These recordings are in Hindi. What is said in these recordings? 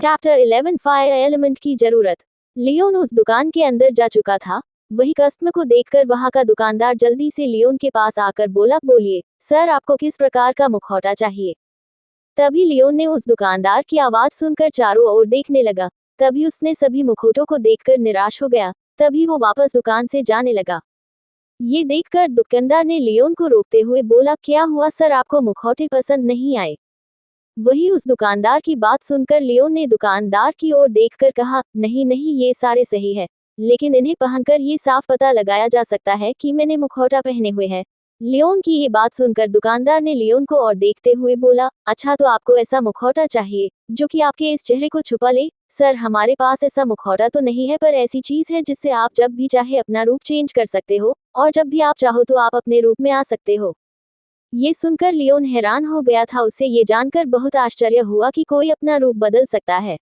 चैप्टर 11 फायर एलिमेंट की जरूरत। लियोन उस दुकान के अंदर जा चुका था। वही कस्टमर को देखकर वहां का दुकानदार जल्दी से लियोन के पास आकर बोला, बोलिए सर, आपको किस प्रकार का मुखौटा चाहिए। तभी लियोन ने उस दुकानदार की आवाज सुनकर चारों ओर देखने लगा। तभी उसने सभी मुखौटों को देखकर निराश हो गया। तभी वो वापस दुकान से जाने लगा। ये देखकर दुकानदार ने लियोन को रोकते हुए बोला, क्या हुआ सर, आपको मुखौटे पसंद नहीं आए। वही उस दुकानदार की बात सुनकर लियोन ने दुकानदार की ओर देखकर कहा, नहीं नहीं, ये सारे सही है, लेकिन इन्हें पहनकर ये साफ पता लगाया जा सकता है कि मैंने मुखौटा पहने हुए है। लियोन की ये बात सुनकर दुकानदार ने लियोन को और देखते हुए बोला, अच्छा तो आपको ऐसा मुखौटा चाहिए जो कि आपके इस चेहरे को छुपा ले। सर, हमारे पास ऐसा मुखौटा तो नहीं है, पर ऐसी चीज है जिससे आप जब भी चाहे अपना रूप चेंज कर सकते हो, और जब भी आप चाहो तो आप अपने रूप में आ सकते हो। ये सुनकर लियोन हैरान हो गया था। उसे ये जानकर बहुत आश्चर्य हुआ कि कोई अपना रूप बदल सकता है।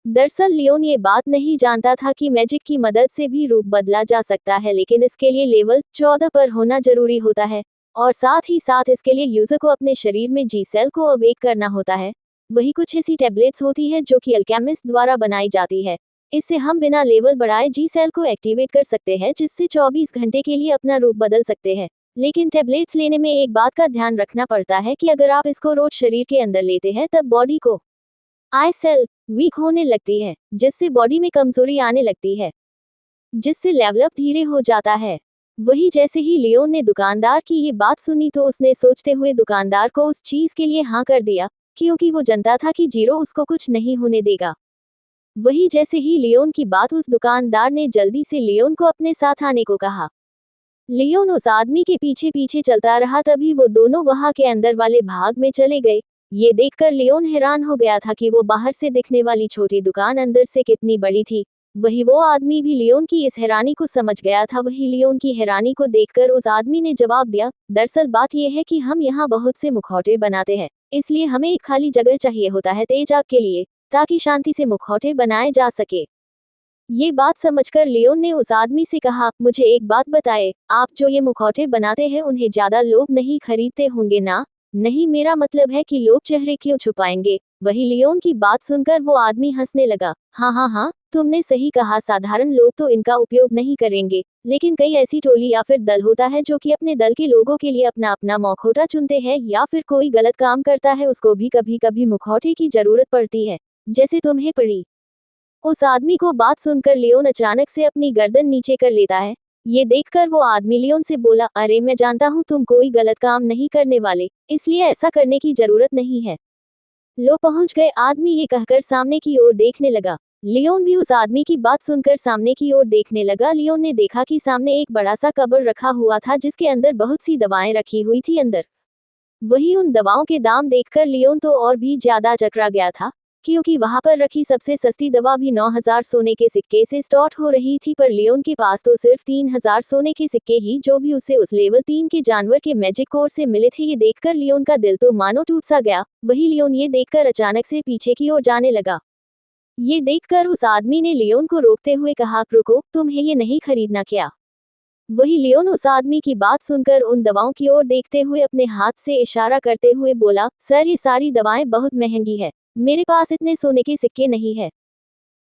दरअसल लियोन ये बात नहीं जानता था कि मैजिक की मदद से भी रूप बदला जा सकता है, लेकिन इसके लिए लेवल 14 पर होना जरूरी होता है, और साथ ही साथ इसके लिए यूजर को अपने शरीर में जी सेल को अवेक करना होता है। वही कुछ ऐसी टैबलेट्स होती है जो कि अल्केमिस्ट द्वारा बनाई जाती है। इससे हम बिना लेवल बढ़ाए जी सेल को एक्टिवेट कर सकते हैं, जिससे 24 घंटे के लिए अपना रूप बदल सकते हैं। लेकिन टैबलेट्स लेने में एक बात का ध्यान रखना पड़ता है कि अगर आप इसको रोज शरीर के अंदर लेते हैं तब बॉडी को आई सेल वीक होने लगती है, जिससे बॉडी में कमजोरी आने लगती है, जिससे लेवल अप धीरे हो जाता है। वही जैसे ही लियोन ने दुकानदार की ये बात सुनी तो उसने सोचते हुए दुकानदार को उस चीज के लिए हाँ कर दिया, क्योंकि वो जानता था कि जीरो उसको कुछ नहीं होने देगा। वही जैसे ही लियोन की बात, उस दुकानदार ने जल्दी से लियोन को अपने साथ आने को कहा। लियोन उस आदमी के पीछे पीछे चलता रहा। तभी वो दोनों वहां के अंदर वाले भाग में चले गए। ये देखकर लियोन हैरान हो गया था कि वो बाहर से दिखने वाली छोटी दुकान अंदर से कितनी बड़ी थी। वही वो आदमी भी लियोन की इस हैरानी को समझ गया था। वही लियोन की हैरानी को देखकर उस आदमी ने जवाब दिया, दरअसल बात यह है कि हम यहाँ बहुत से मुखौटे बनाते हैं, इसलिए हमें एक खाली जगह चाहिए होता है तेज आग के लिए, ताकि शांति से मुखौटे बनाए जा सके। ये बात समझकर लियोन ने उस आदमी से कहा, मुझे एक बात बताए, आप जो ये मुखौटे बनाते हैं उन्हें ज्यादा लोग नहीं खरीदते होंगे ना। नहीं, मेरा मतलब है कि लोग चेहरे क्यों छुपाएंगे। वही लियोन की बात सुनकर वो आदमी हंसने लगा। हाँ हाँ हाँ, तुमने सही कहा, साधारण लोग तो इनका उपयोग नहीं करेंगे, लेकिन कई ऐसी टोली या फिर दल होता है जो कि अपने दल के लोगों के लिए अपना अपना मुखौटा चुनते हैं, या फिर कोई गलत काम करता है उसको भी कभी कभी मुखौटे की जरूरत पड़ती है, जैसे तुम्हें पड़ी। उस आदमी को बात सुनकर लियोन अचानक से अपनी गर्दन नीचे कर लेता है। ये देखकर वो आदमी लियोन से बोला, अरे मैं जानता हूँ तुम कोई गलत काम नहीं करने वाले, इसलिए ऐसा करने की जरूरत नहीं है। लो पहुंच गए, आदमी ये कहकर सामने की ओर देखने लगा। लियोन भी उस आदमी की बात सुनकर सामने की ओर देखने लगा। लियोन ने देखा कि सामने एक बड़ा सा कबर्ड रखा हुआ था, जिसके अंदर बहुत सी दवाएं रखी हुई थी अंदर। वही उन दवाओं के दाम देखकर लियोन तो और भी ज्यादा चकरा गया था, क्योंकि वहां पर रखी सबसे सस्ती दवा भी 9000 सोने के सिक्के से स्टार्ट हो रही थी, पर लियोन के पास तो सिर्फ 3000 सोने के सिक्के ही, जो भी उसे उस लेवल 3 के जानवर के मैजिक कोर से मिले थे। ये देखकर लियोन का दिल तो मानो टूट सा गया। वही लियोन ये देखकर अचानक से पीछे की ओर जाने लगा। ये देखकर उस आदमी ने लियोन को रोकते हुए कहा, रुको, तुम्हें ये नहीं खरीदना क्या। वही लियोन उस आदमी की बात सुनकर उन दवाओं की ओर देखते हुए अपने हाथ से इशारा करते हुए बोला, सर ये सारी दवाएं बहुत महंगी है, मेरे पास इतने सोने के सिक्के नहीं है।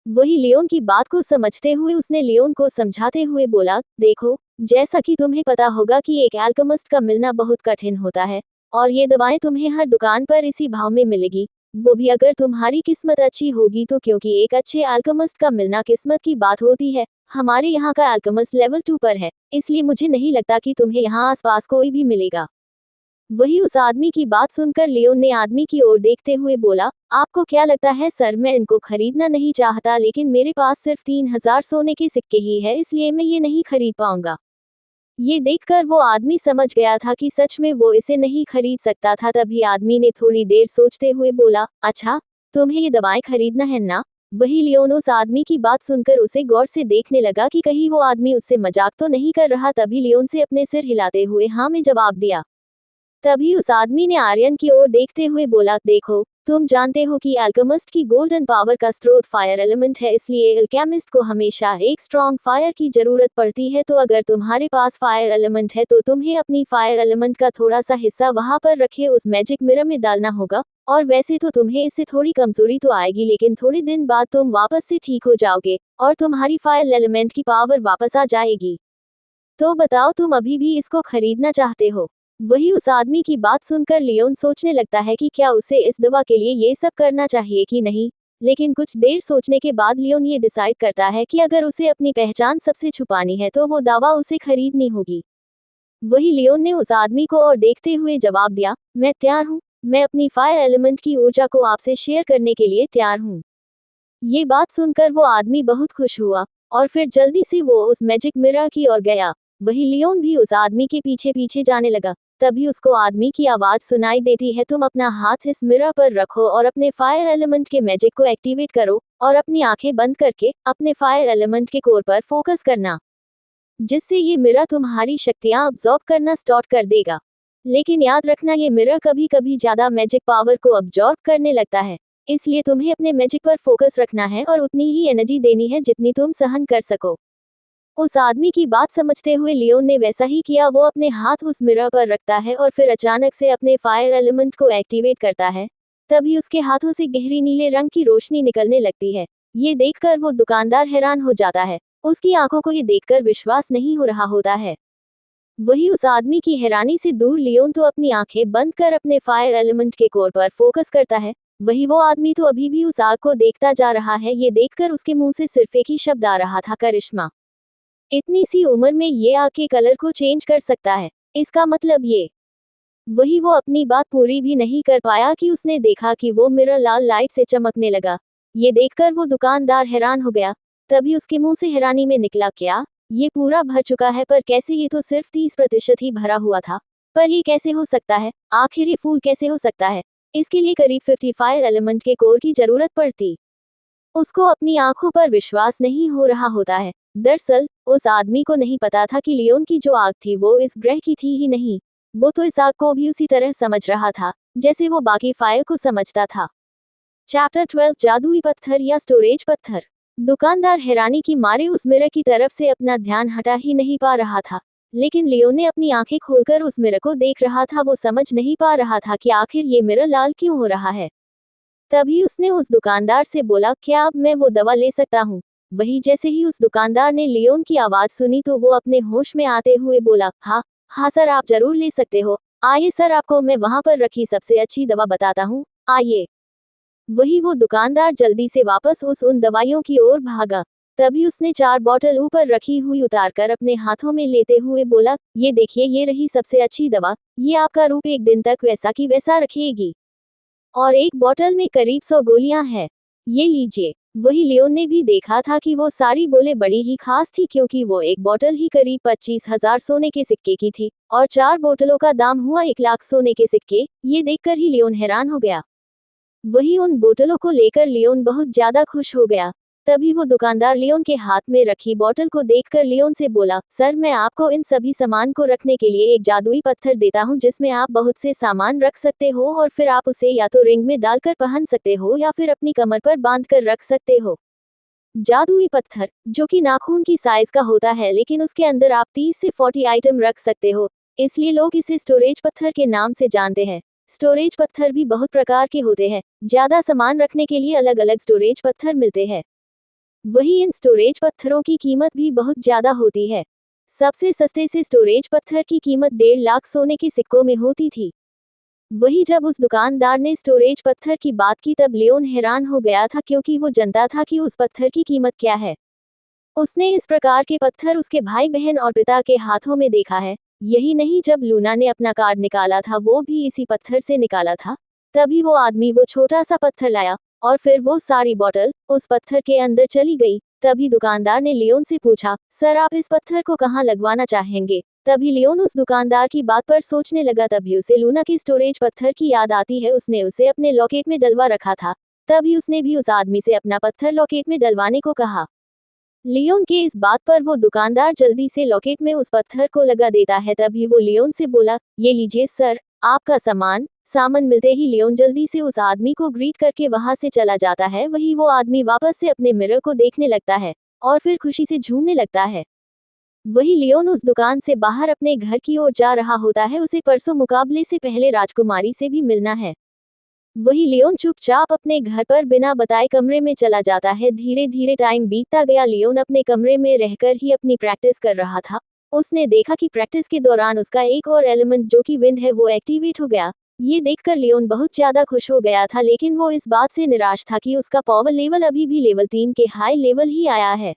वही लियोन की बात को समझते हुए उसने लियोन को समझाते हुए बोला, देखो, जैसा कि तुम्हें पता होगा कि एक अल्केमिस्ट का मिलना बहुत कठिन होता है, और ये दवाएं तुम्हें हर दुकान पर इसी भाव में मिलेगी, वो भी अगर तुम्हारी किस्मत अच्छी होगी तो, क्योंकि एक अच्छे अल्केमिस्ट का मिलना किस्मत की बात होती है। हमारे यहाँ का अल्केमिस्ट लेवल 2 पर है, इसलिए मुझे नहीं लगता कि तुम्हें यहाँ आसपास कोई भी मिलेगा। वही उस आदमी की बात सुनकर लियोन ने आदमी की ओर देखते हुए बोला, आपको क्या लगता है सर, मैं इनको खरीदना नहीं चाहता, लेकिन मेरे पास सिर्फ 3000 सोने के सिक्के ही है, इसलिए मैं ये नहीं खरीद पाऊंगा। ये देखकर वो आदमी समझ गया था कि सच में वो इसे नहीं खरीद सकता था। तभी आदमी ने थोड़ी देर सोचते हुए बोला, अच्छा, तुम्हें ये दवाएं खरीदना है ना। वही लियोन उस आदमी की बात सुनकर उसे गौर से देखने लगा कि कहीं वो आदमी उससे मजाक तो नहीं कर रहा। तभी लियोन से अपने सिर हिलाते हुए हाँ में जवाब दिया। तभी उस आदमी ने आर्यन की ओर देखते हुए बोला, देखो, तुम जानते हो कि अल्केमिस्ट की गोल्डन पावर का स्रोत फायर एलिमेंट है, इसलिए अल्केमिस्ट को हमेशा एक स्ट्रॉन्ग फायर की जरूरत पड़ती है। तो अगर तुम्हारे पास फायर एलिमेंट है तो तुम्हें अपनी फायर एलिमेंट का थोड़ा सा हिस्सा वहां पर रखे उस मैजिक मिरर में डालना होगा, और वैसे तो तुम्हें इससे थोड़ी कमजोरी तो आएगी, लेकिन थोड़े दिन बाद तुम वापस से ठीक हो जाओगे और तुम्हारी फायर एलिमेंट की पावर वापस आ जाएगी। तो बताओ, तुम अभी भी इसको खरीदना चाहते हो? वही उस आदमी की बात सुनकर लियोन सोचने लगता है कि क्या उसे इस दवा के लिए ये सब करना चाहिए कि नहीं। लेकिन कुछ देर सोचने के बाद लियोन ये डिसाइड करता है कि अगर उसे अपनी पहचान सबसे छुपानी है तो वो दवा उसे खरीदनी होगी। वही लियोन ने उस आदमी को और देखते हुए जवाब दिया, मैं तैयार हूँ। मैं अपनी फायर एलिमेंट की ऊर्जा को आपसे शेयर करने के लिए तैयार हूँ। ये बात सुनकर वो आदमी बहुत खुश हुआ और फिर जल्दी से वो उस मैजिक मिरर की ओर गया। वही लियोन भी उस आदमी के पीछे पीछे जाने लगा। तभी उसको आदमी की आवाज सुनाई देती है, तुम अपना हाथ इस मिरर पर रखो और अपने फायर एलिमेंट के मैजिक को एक्टिवेट करो और अपनी आंखें बंद करके अपने फायर एलिमेंट के कोर पर फोकस करना, जिससे ये मिरर तुम्हारी शक्तियां अब्सॉर्ब करना स्टार्ट कर देगा। लेकिन याद रखना, ये मिरर कभी कभी ज्यादा मैजिक पावर को अब्सॉर्ब करने लगता है, इसलिए तुम्हें अपने मैजिक पर फोकस रखना है और उतनी ही एनर्जी देनी है जितनी तुम सहन कर सको। उस आदमी की बात समझते हुए लियोन ने वैसा ही किया। वो अपने हाथ उस मिरर पर रखता है और फिर अचानक से अपने फायर एलिमेंट को एक्टिवेट करता है। तभी उसके हाथों से गहरी नीले रंग की रोशनी निकलने लगती है। ये देखकर वो दुकानदार हैरान हो जाता है। उसकी आंखों को ये देखकर विश्वास नहीं हो रहा होता है। वही उस आदमी की हैरानी से दूर लियोन तो अपनी आंखें बंद कर अपने फायर एलिमेंट के कोर पर फोकस करता है। वही वो आदमी तो अभी भी उस आग को देखता जा रहा है। ये देखकर उसके मुंह से सिर्फ एक ही शब्द आ रहा था, करिश्मा। इतनी सी उम्र में ये आग के कलर को चेंज कर सकता है, इसका मतलब ये। वही वो अपनी बात पूरी भी नहीं कर पाया कि उसने देखा कि वो मिरर लाल लाइट से चमकने लगा। ये देखकर वो दुकानदार हैरान हो गया। तभी उसके मुंह से हैरानी में निकला, क्या ये पूरा भर चुका है? पर कैसे? ये तो सिर्फ 30% ही भरा हुआ था। पर ये कैसे हो सकता है? आखिर ये फूल कैसे हो सकता है? इसके लिए करीब 50 फायर एलिमेंट के कोर की जरूरत पड़ती। उसको अपनी आंखों पर विश्वास नहीं हो रहा होता है। दरअसल उस आदमी को नहीं पता था कि लियोन की जो आग थी वो इस ग्रह की थी ही नहीं। वो तो इस आग को भी उसी तरह समझ रहा था जैसे वो बाकी फायर को समझता था। चैप्टर 12, जादुई पत्थर या स्टोरेज पत्थर। दुकानदार हैरानी की मारे उस मिरर की तरफ से अपना ध्यान हटा ही नहीं पा रहा था। लेकिन लियोन ने अपनी आंखें खोलकर उस मिरर को देख रहा था। वो समझ नहीं पा रहा था कि आखिर ये मिरर लाल क्यों हो रहा है। तभी उसने उस दुकानदार से बोला, क्या अब मैं वो दवा ले सकता हूँ? वही जैसे ही उस दुकानदार ने लियोन की आवाज सुनी तो वो अपने होश में आते हुए बोला, हाँ हाँ सर, आप जरूर ले सकते हो। आइए सर, आपको मैं वहां पर रखी सबसे अच्छी दवा बताता हूँ, आइए। वही वो दुकानदार जल्दी से वापस उन दवाइयों की ओर भागा। तभी उसने 4 बॉटल ऊपर रखी हुई उतारकर अपने हाथों में लेते हुए बोला, ये देखिए, ये रही सबसे अच्छी दवा। ये आपका रूप 1 दिन तक वैसा की वैसा रखेगी और एक बोतल में करीब 100 गोलियां हैं। ये लीजिए। वही लियोन ने भी देखा था कि वो सारी बोले बड़ी ही खास थी, क्योंकि वो एक बोतल ही करीब 25,000 सोने के सिक्के की थी और 4 बोतलों का दाम हुआ 1 लाख सोने के सिक्के। ये देखकर ही लियोन हैरान हो गया। वही उन बोतलों को लेकर लियोन बहुत ज्यादा खुश हो गया। तभी वो दुकानदार लियोन के हाथ में रखी बोतल को देखकर लियोन से बोला, सर मैं आपको इन सभी सामान को रखने के लिए एक जादुई पत्थर देता हूँ जिसमें आप बहुत से सामान रख सकते हो और फिर आप उसे या तो रिंग में डालकर पहन सकते हो या फिर अपनी कमर पर बांध कर रख सकते हो। जादुई पत्थर, जो कि नाखून की साइज का होता है, लेकिन उसके अंदर आप 30 से 40 आइटम रख सकते हो, इसलिए लोग इसे स्टोरेज पत्थर के नाम से जानते हैं। स्टोरेज पत्थर भी बहुत प्रकार के होते हैं। ज्यादा सामान रखने के लिए अलग अलग स्टोरेज पत्थर मिलते हैं। वही इन स्टोरेज पत्थरों की कीमत भी बहुत ज्यादा होती है। सबसे सस्ते से स्टोरेज पत्थर की कीमत 1.5 लाख सोने के सिक्कों में होती थी। वही जब उस दुकानदार ने स्टोरेज पत्थर की बात की तब लियोन हैरान हो गया था, क्योंकि वो जानता था कि उस पत्थर की कीमत क्या है। उसने इस प्रकार के पत्थर उसके भाई बहन और पिता के हाथों में देखा है। यही नहीं, जब लूना ने अपना कार्ड निकाला था वो भी इसी पत्थर से निकाला था। तभी वो आदमी वो छोटा सा पत्थर लाया और फिर वो सारी बोतल उस पत्थर के अंदर चली गई। तभी दुकानदार ने लियोन से पूछा, सर आप इस पत्थर को कहाँ लगवाना चाहेंगे? तभी लियोन उस दुकानदार की बात पर सोचने लगा। तभी उसे लूना के स्टोरेज पत्थर की याद आती है। उसने उसे अपने लॉकेट में डलवा रखा था। तभी उसने भी उस आदमी से अपना पत्थर लॉकेट में डलवाने को कहा। लियोन के इस बात पर वो दुकानदार जल्दी से लॉकेट में उस पत्थर को लगा देता है। तभी वो लियोन से बोला, ये लीजिए सर, आपका सामान मिलते ही लियोन जल्दी से उस आदमी को ग्रीट करके वहां से चला जाता है। वही वो आदमी वापस से अपने मिरर को देखने लगता है और फिर खुशी से झूमने लगता है। वही लियोन उस दुकान से बाहर अपने घर की ओर जा रहा होता है। उसे परसों मुकाबले से पहले राजकुमारी से भी मिलना है। वही लियोन चुपचाप अपने घर पर बिना बताए कमरे में चला जाता है। धीरे धीरे टाइम बीतता गया। लियोन अपने कमरे में रहकर ही अपनी प्रैक्टिस कर रहा था। उसने देखा कि प्रैक्टिस के दौरान उसका एक और एलिमेंट जो कि विंड है वो एक्टिवेट हो गया। ये देखकर लियोन बहुत ज्यादा खुश हो गया था, लेकिन वो इस बात से निराश था कि उसका पावर लेवल अभी भी लेवल 3 के हाई लेवल ही आया है।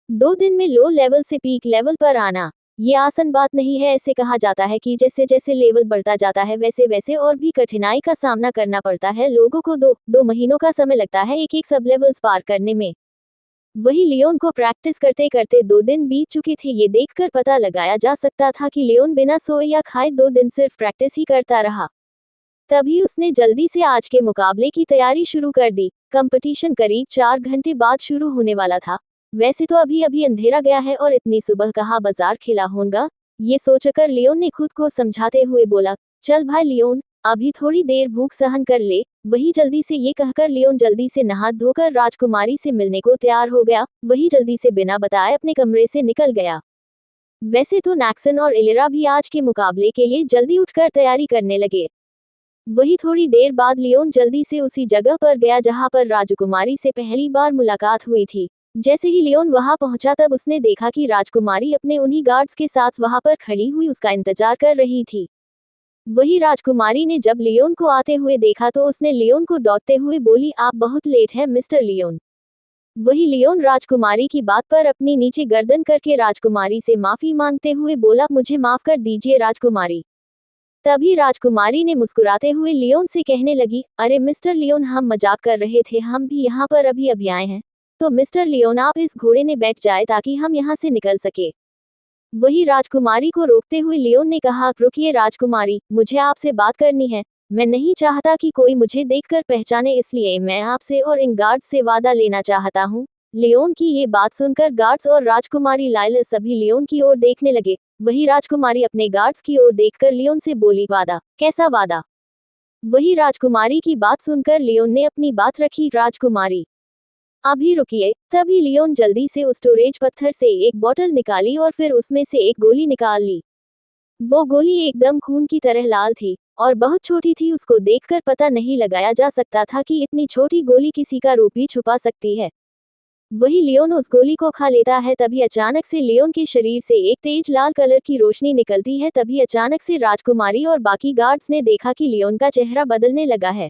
2 दिन में लो लेवल से पीक लेवल पर आना ये आसान बात नहीं है। ऐसे कहा जाता है कि जैसे जैसे लेवल बढ़ता जाता है वैसे वैसे और भी कठिनाई का सामना करना पड़ता है। लोगों को दो महीनों का समय लगता है एक एक सब लेवल्स पार करने में। वही लियोन को प्रैक्टिस करते करते 2 दिन बीत चुके थे। ये देखकर पता लगाया जा सकता था कि लियोन बिना सोए या खाए 2 दिन सिर्फ प्रैक्टिस ही करता रहा। तभी उसने जल्दी से आज के मुकाबले की तैयारी शुरू कर दी। कंपटीशन करीब 4 घंटे बाद शुरू होने वाला था। वैसे तो अभी अभी अंधेरा गया है और इतनी सुबह कहाँ बाजार खिला होगा। ये सोचकर लियोन ने खुद को समझाते हुए बोला, चल भाई लियोन, अभी थोड़ी देर भूख सहन कर ले। वही जल्दी से ये कहकर लियोन जल्दी से नहा धोकर राजकुमारी से मिलने को तैयार हो गया। वही जल्दी से बिना बताए अपने कमरे से निकल गया। वैसे तो नैक्सन और इलेरा भी आज के मुकाबले के लिए जल्दी उठकर तैयारी करने लगे। वही थोड़ी देर बाद लियोन जल्दी से उसी जगह पर गया जहां पर राजकुमारी से पहली बार मुलाकात हुई थी। जैसे ही लियोन वहां पहुंचा तब उसने देखा कि राजकुमारी अपने उन्हीं गार्ड्स के साथ वहां पर खड़ी हुई उसका इंतजार कर रही थी। वही राजकुमारी ने जब लियोन को आते हुए देखा तो उसने लियोन को डॉटते हुए बोली, आप बहुत लेट हैं मिस्टर लियोन। वही लियोन राजकुमारी की बात पर अपनी नीचे गर्दन करके राजकुमारी से माफी मांगते हुए बोला, मुझे माफ कर दीजिए राजकुमारी। तभी राजकुमारी ने मुस्कुराते हुए लियोन से कहने लगी, अरे मिस्टर लियोन, हम मजाक कर रहे थे, हम भी यहाँ पर अभी अभी आए हैं। तो मिस्टर लियोन, आप इस घोड़े में बैठ जाए ताकि हम यहाँ से निकल सके। वही राजकुमारी को रोकते हुए लियोन ने कहा, रुकिए राजकुमारी, मुझे आपसे बात करनी है। मैं नहीं चाहता कि कोई मुझे देखकर पहचाने, इसलिए मैं आपसे और इन गार्ड्स से वादा लेना चाहता हूँ। लियोन की ये बात सुनकर गार्ड्स और राजकुमारी लाइला सभी लियोन की ओर देखने लगे। वही राजकुमारी अपने गार्ड्स की ओर देखकर लियोन से बोली, वादा? कैसा वादा? वही राजकुमारी की बात सुनकर लियोन ने अपनी बात रखी, राजकुमारी अभी रुकिए। तभी लियोन जल्दी से उस स्टोरेज पत्थर से एक बोतल निकाली और फिर उसमें से एक गोली निकाल ली। वो गोली एकदम खून की तरह लाल थी और बहुत छोटी थी। उसको देखकर पता नहीं लगाया जा सकता था कि इतनी छोटी गोली किसी का रूप भी छुपा सकती है। वही लियोन उस गोली को खा लेता है। तभी अचानक से लियोन के शरीर से एक तेज लाल कलर की रोशनी निकलती है। तभी अचानक से राजकुमारी और बाकी गार्ड्स ने देखा कि लियोन का चेहरा बदलने लगा है।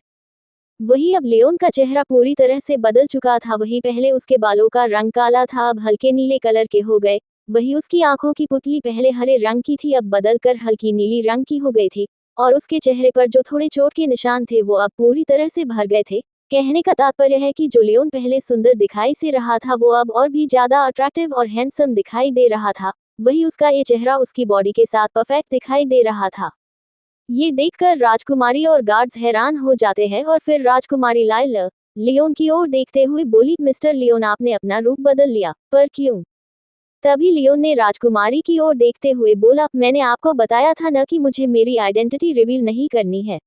वही अब लियोन का चेहरा पूरी तरह से बदल चुका था। वही पहले उसके बालों का रंग काला था, अब हल्के नीले कलर के हो गए। वही उसकी आंखों की पुतली पहले हरे रंग की थी, अब बदलकर हल्की नीली रंग की हो गई थी। और उसके चेहरे पर जो थोड़े चोट के निशान थे वो अब पूरी तरह से भर गए थे। कहने का तात्पर्य है कि जो लियोन पहले सुंदर दिखाई से रहा था वो अब और भी ज्यादा अट्रैक्टिव और हैंडसम दिखाई दे रहा था। वही उसका ये चेहरा उसकी बॉडी के साथ परफेक्ट दिखाई दे रहा था। ये देखकर राजकुमारी और गार्ड्स हैरान हो जाते हैं और फिर राजकुमारी लाइला लियोन की ओर देखते हुए बोली, मिस्टर लियोन, आपने अपना रूप बदल लिया, पर क्यों? तभी लियोन ने राजकुमारी की ओर देखते हुए बोला, मैंने आपको बताया था न कि मुझे मेरी आइडेंटिटी रिवील नहीं करनी है।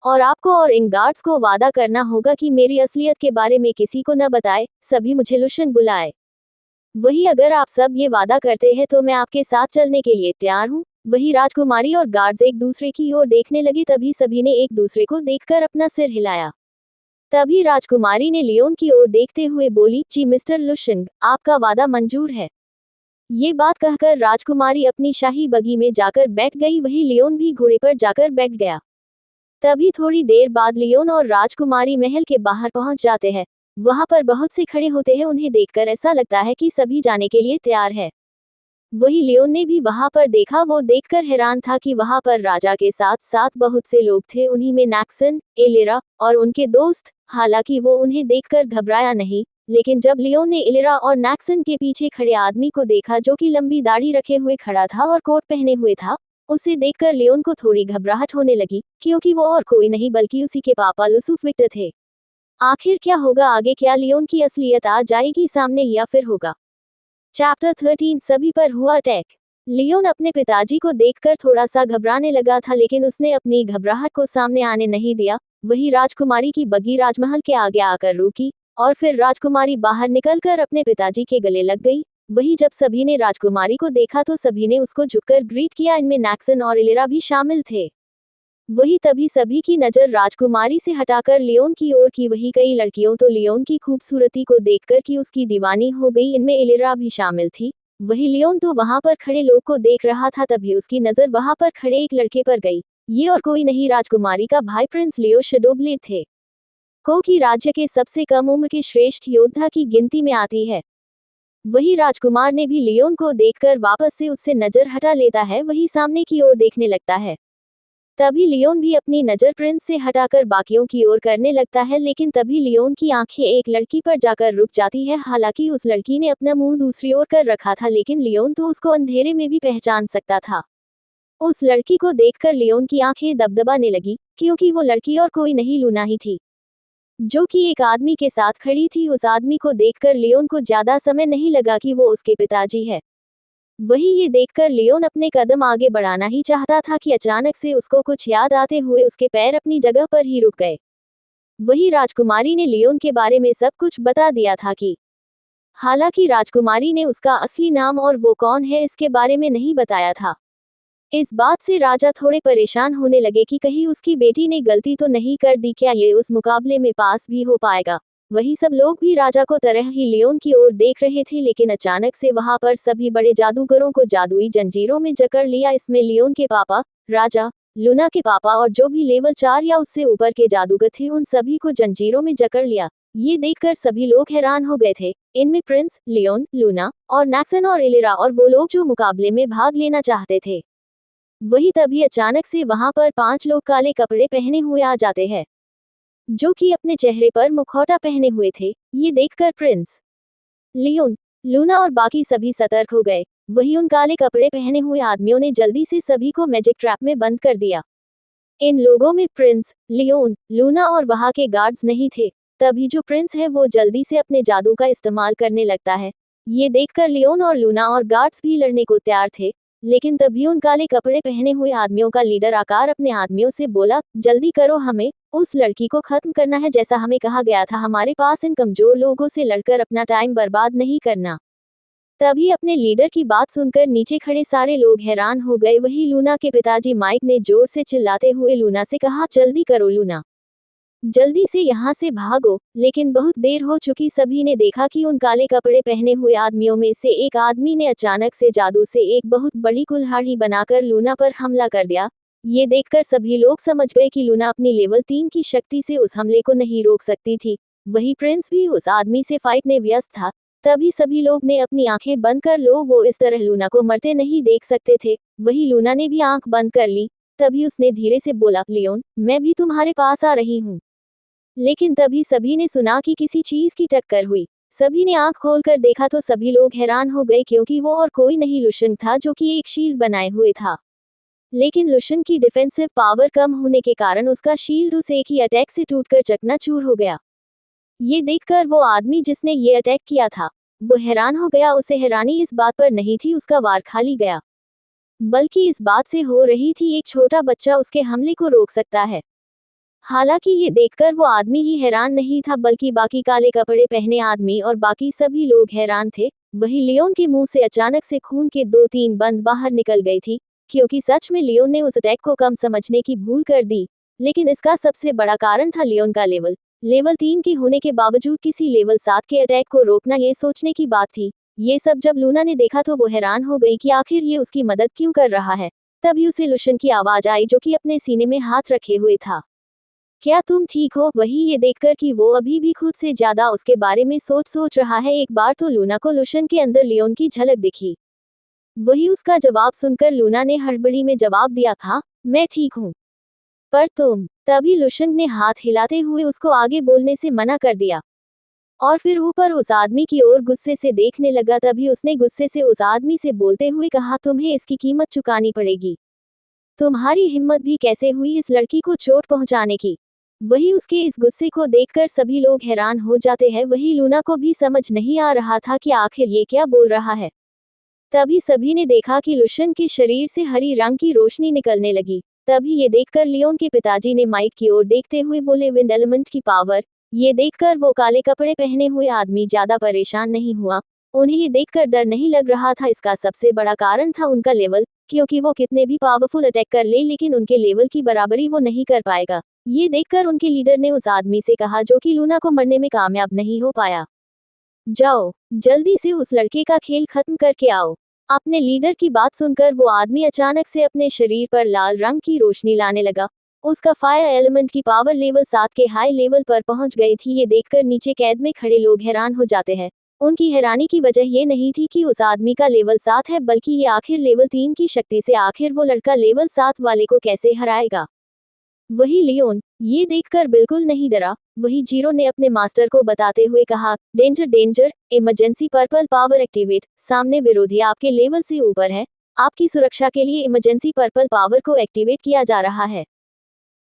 और आपको और इन गार्ड्स को वादा करना होगा कि मेरी असलियत के बारे में किसी को न बताए, सभी मुझे लुशन बुलाए। वही अगर आप सब ये वादा करते हैं तो मैं आपके साथ चलने के लिए तैयार हूँ। वही राजकुमारी और गार्ड्स एक दूसरे की ओर देखने लगे। तभी सभी ने एक दूसरे को देखकर अपना सिर हिलाया। तभी राजकुमारी ने लियोन की ओर देखते हुए बोली, जी मिस्टर लुशिंग, आपका वादा मंजूर है। ये बात कहकर राजकुमारी अपनी शाही बगी में जाकर बैठ गई। वही लियोन भी घोड़े पर जाकर बैठ गया। तभी थोड़ी देर बाद लियोन और राजकुमारी महल के बाहर पहुंच जाते हैं। वहां पर बहुत से खड़े होते हैं। उन्हें देखकर ऐसा लगता है कि सभी जाने के लिए तैयार है। वही लियोन ने भी वहां पर देखा। वो देखकर हैरान था कि वहां पर राजा के साथ साथ बहुत से लोग थे, उन्हीं में नैक्सन, एलिरा और उनके दोस्त। हालांकि वो उन्हें देखकर घबराया नहीं, लेकिन जब लियोन ने एलिरा और नैक्सन के पीछे खड़े आदमी को देखा जो कि लंबी दाढ़ी रखे हुए खड़ा था और कोट पहने हुए था, उसे देखकर लियोन को थोड़ी घबराहट होने लगी, क्योंकि वो और कोई नहीं बल्कि उसी के पापा लुसूफ विक्टर थे। आखिर क्या होगा आगे? क्या लियोन की असलियत आ जाएगी सामने या फिर होगा? चैप्टर 13 सभी पर हुआ अटैक। लियोन अपने पिताजी को देखकर थोड़ा सा घबराने लगा था, लेकिन उसने अपनी घबराहट को सामने आने नहीं दिया। वही राजकुमारी की बग्गी राजमहल के आगे आकर रुकी और फिर राजकुमारी बाहर निकलकर अपने पिताजी के गले लग गई। वही जब सभी ने राजकुमारी को देखा तो सभी ने उसको झुककर ग्रीट किया। इनमें नैक्सन और इलेरा भी शामिल थे। वही तभी सभी की नजर राजकुमारी से हटाकर लियोन की ओर की। वही कई लड़कियों तो लियोन की खूबसूरती को देखकर कि उसकी दीवानी हो गई, इनमें इलिरा भी शामिल थी। वही लियोन तो वहां पर खड़े लोग को देख रहा था, तभी उसकी नजर वहां पर खड़े एक लड़के पर गई। ये और कोई नहीं, राजकुमारी का भाई प्रिंस लियो शडोब्ले थे, को की राज्य के सबसे कम उम्र के श्रेष्ठ योद्धा की गिनती में आती है। वही राजकुमार ने भी लियोन को देखकर वापस से उससे नजर हटा लेता है, वही सामने की ओर देखने लगता है। तभी लियोन भी अपनी नजर प्रिंस से हटाकर बाकियों की ओर करने लगता है, लेकिन तभी लियोन की आंखें एक लड़की पर जाकर रुक जाती है। हालांकि उस लड़की ने अपना मुंह दूसरी ओर कर रखा था, लेकिन लियोन तो उसको अंधेरे में भी पहचान सकता था। उस लड़की को देखकर लियोन की आंखें दबदबाने लगी, क्योंकि वो लड़की और कोई नहीं लूना ही थी, जो कि एक आदमी के साथ खड़ी थी। उस आदमी को देखकर लियोन को ज्यादा समय नहीं लगा कि वो उसके पिताजी है। वही ये देखकर लियोन अपने कदम आगे बढ़ाना ही चाहता था कि अचानक से उसको कुछ याद आते हुए उसके पैर अपनी जगह पर ही रुक गए। वही राजकुमारी ने लियोन के बारे में सब कुछ बता दिया था कि हालांकि राजकुमारी ने उसका असली नाम और वो कौन है इसके बारे में नहीं बताया था। इस बात से राजा थोड़े परेशान होने लगे कि कहीं उसकी बेटी ने गलती तो नहीं कर दी, क्या ये उस मुकाबले में पास भी हो पाएगा। वही सब लोग भी राजा को तरह ही लियोन की ओर देख रहे थे, लेकिन अचानक से वहां पर सभी बड़े जादूगरों को जादुई जंजीरों में जकड़ लिया। इसमें लियोन के पापा, राजा, लूना के पापा और जो भी लेवल 4 या उससे ऊपर के जादूगर थे, उन सभी को जंजीरों में जकड़ लिया। ये देखकर सभी लोग हैरान हो गए थे, इनमें प्रिंस, लियोन, लूना और नैक्सन और इलिरा और वो लोग जो मुकाबले में भाग लेना चाहते थे। वही तभी अचानक से वहां पर 5 लोग काले कपड़े पहने हुए आ जाते हैं, जो कि अपने चेहरे पर मुखौटा पहने हुए थे। ये देखकर प्रिंस, लियोन, लूना और बाकी सभी सतर्क हो गए। वही उन काले कपड़े पहने हुए आदमियों ने जल्दी से सभी को मैजिक ट्रैप में बंद कर दिया। इन लोगों में प्रिंस, लियोन, लूना और वहां के गार्ड्स नहीं थे। तभी जो प्रिंस है वो जल्दी से अपने जादू का इस्तेमाल करने लगता है। ये देखकर लियोन और लूना और गार्ड्स भी लड़ने को तैयार थे, लेकिन तभी उन काले कपड़े पहने हुए आदमियों का लीडर आकार अपने आदमियों से बोला, जल्दी करो, हमें उस लड़की को खत्म करना है। जैसा हमें कहा गया था, हमारे पास इन कमजोर लोगों से लड़कर अपना टाइम बर्बाद नहीं करना। तभी अपने लीडर की बात सुनकर नीचे खड़े सारे लोग हैरान हो गए। वही लूना के पिताजी माइक ने जोर से चिल्लाते हुए लूना से कहा, जल्दी करो लूना, जल्दी से यहाँ से भागो। लेकिन बहुत देर हो चुकी। सभी ने देखा कि उन काले कपड़े पहने हुए आदमियों में से एक आदमी ने अचानक से जादू से एक बहुत बड़ी कुल्हाड़ी बनाकर लूना पर हमला कर दिया। ये देखकर सभी लोग समझ गए कि लूना अपनी लेवल 3 की शक्ति से उस हमले को नहीं रोक सकती थी। वही प्रिंस भी उस आदमी से फाइट में व्यस्त था। तभी सभी लोग ने अपनी आंखें बंद कर लो, वो इस तरह लूना को मरते नहीं देख सकते थे। वही लूना ने भी आंख बंद कर ली। तभी उसने धीरे से बोला, लियोन, मैं भी तुम्हारे पास आ रही हूँ। लेकिन तभी सभी ने सुना कि किसी चीज की टक्कर हुई। सभी ने आंख खोलकर देखा तो सभी लोग हैरान हो गए, क्योंकि वो और कोई नहीं लुशन था, जो कि एक शील्ड बनाए हुए था। लेकिन लुशन की डिफेंसिव पावर कम होने के कारण उसका शील्ड उस एक ही अटैक से टूटकर चकनाचूर हो गया। ये देखकर वो आदमी जिसने ये अटैक किया था, वो हैरान हो गया। उसे हैरानी इस बात पर नहीं थी उसका वार खाली गया, बल्कि इस बात से हो रही थी एक छोटा बच्चा उसके हमले को रोक सकता है। हालांकि ये देखकर वो आदमी ही हैरान नहीं था, बल्कि बाकी काले कपड़े पहने आदमी और बाकी सभी लोग हैरान थे। वही लियोन के मुंह से अचानक से खून के 2-3 बंद बाहर निकल गई थी, क्योंकि सच में लियोन ने उस अटैक को कम समझने की भूल कर दी। लेकिन इसका सबसे बड़ा कारण था लियोन का लेवल 3 के होने के बावजूद किसी लेवल 7 के अटैक को रोकना, ये सोचने की बात थी। ये सब जब लूना ने देखा तो वो हैरान हो गई कि आखिर ये उसकी मदद क्यों कर रहा है। तभी उसे लुशन की आवाज आई, जो कि अपने सीने में हाथ रखे हुए था, क्या तुम ठीक हो। वही ये देखकर कि वो अभी भी खुद से ज्यादा उसके बारे में सोच रहा है। एक बार तो लूना को लुशन के अंदर लियोन की झलक दिखी। वही उसका जवाब सुनकर लूना ने हड़बड़ी में जवाब दिया, हाँ मैं ठीक हूँ, पर तुम। तभी लुशन ने हाथ हिलाते हुए उसको आगे बोलने से मना कर दिया और फिर ऊपर उस आदमी की ओर गुस्से से देखने लगा। तभी उसने गुस्से से उस आदमी से बोलते हुए कहा, तुम्हें इसकी कीमत चुकानी पड़ेगी। तुम्हारी हिम्मत भी कैसे हुई इस लड़की को चोट पहुंचाने की। वही उसके इस गुस्से को देखकर सभी लोग हैरान हो जाते हैं। वही लूना को भी समझ नहीं आ रहा था कि आखिर ये क्या बोल रहा है। तभी सभी ने देखा कि लुशन के शरीर से हरी रंग की रोशनी निकलने लगी। तभी ये देखकर लियोन के पिताजी ने माइक की ओर देखते हुए बोले, विंड एलिमेंट की पावर। ये देखकर वो काले कपड़े पहने हुए आदमी ज्यादा परेशान नहीं हुआ। उन्हें ये देखकर डर नहीं लग रहा था। इसका सबसे बड़ा कारण था उनका लेवल, क्योंकि वो कितने भी पावरफुल अटैक कर ले लेकिन उनके लेवल की बराबरी वो नहीं कर पाएगा। ये देखकर उनके लीडर ने उस आदमी से कहा जो कि लूना को मरने में कामयाब नहीं हो पाया, जाओ जल्दी से उस लड़के का खेल खत्म करके आओ। अपने लीडर की बात सुनकर वो आदमी अचानक से अपने शरीर पर लाल रंग की रोशनी लाने लगा। उसका फायर एलिमेंट की पावर लेवल 7 के हाई लेवल पर पहुंच गई थी। ये देखकर नीचे कैद में खड़े लोग हैरान हो जाते हैं। उनकी हैरानी की वजह ये नहीं थी कि उस आदमी का लेवल 7 है, बल्कि ये आखिर लेवल 3 की शक्ति से आखिर वो लड़का लेवल 7 वाले को कैसे हराएगा। वही लियोन ये देखकर बिल्कुल नहीं डरा। वही जीरो ने अपने मास्टर को बताते हुए कहा, danger danger, emergency purple power activate, सामने विरोधी आपके लेवल से ऊपर है, आपकी सुरक्षा के लिए इमरजेंसी पर्पल पावर को एक्टिवेट किया जा रहा है।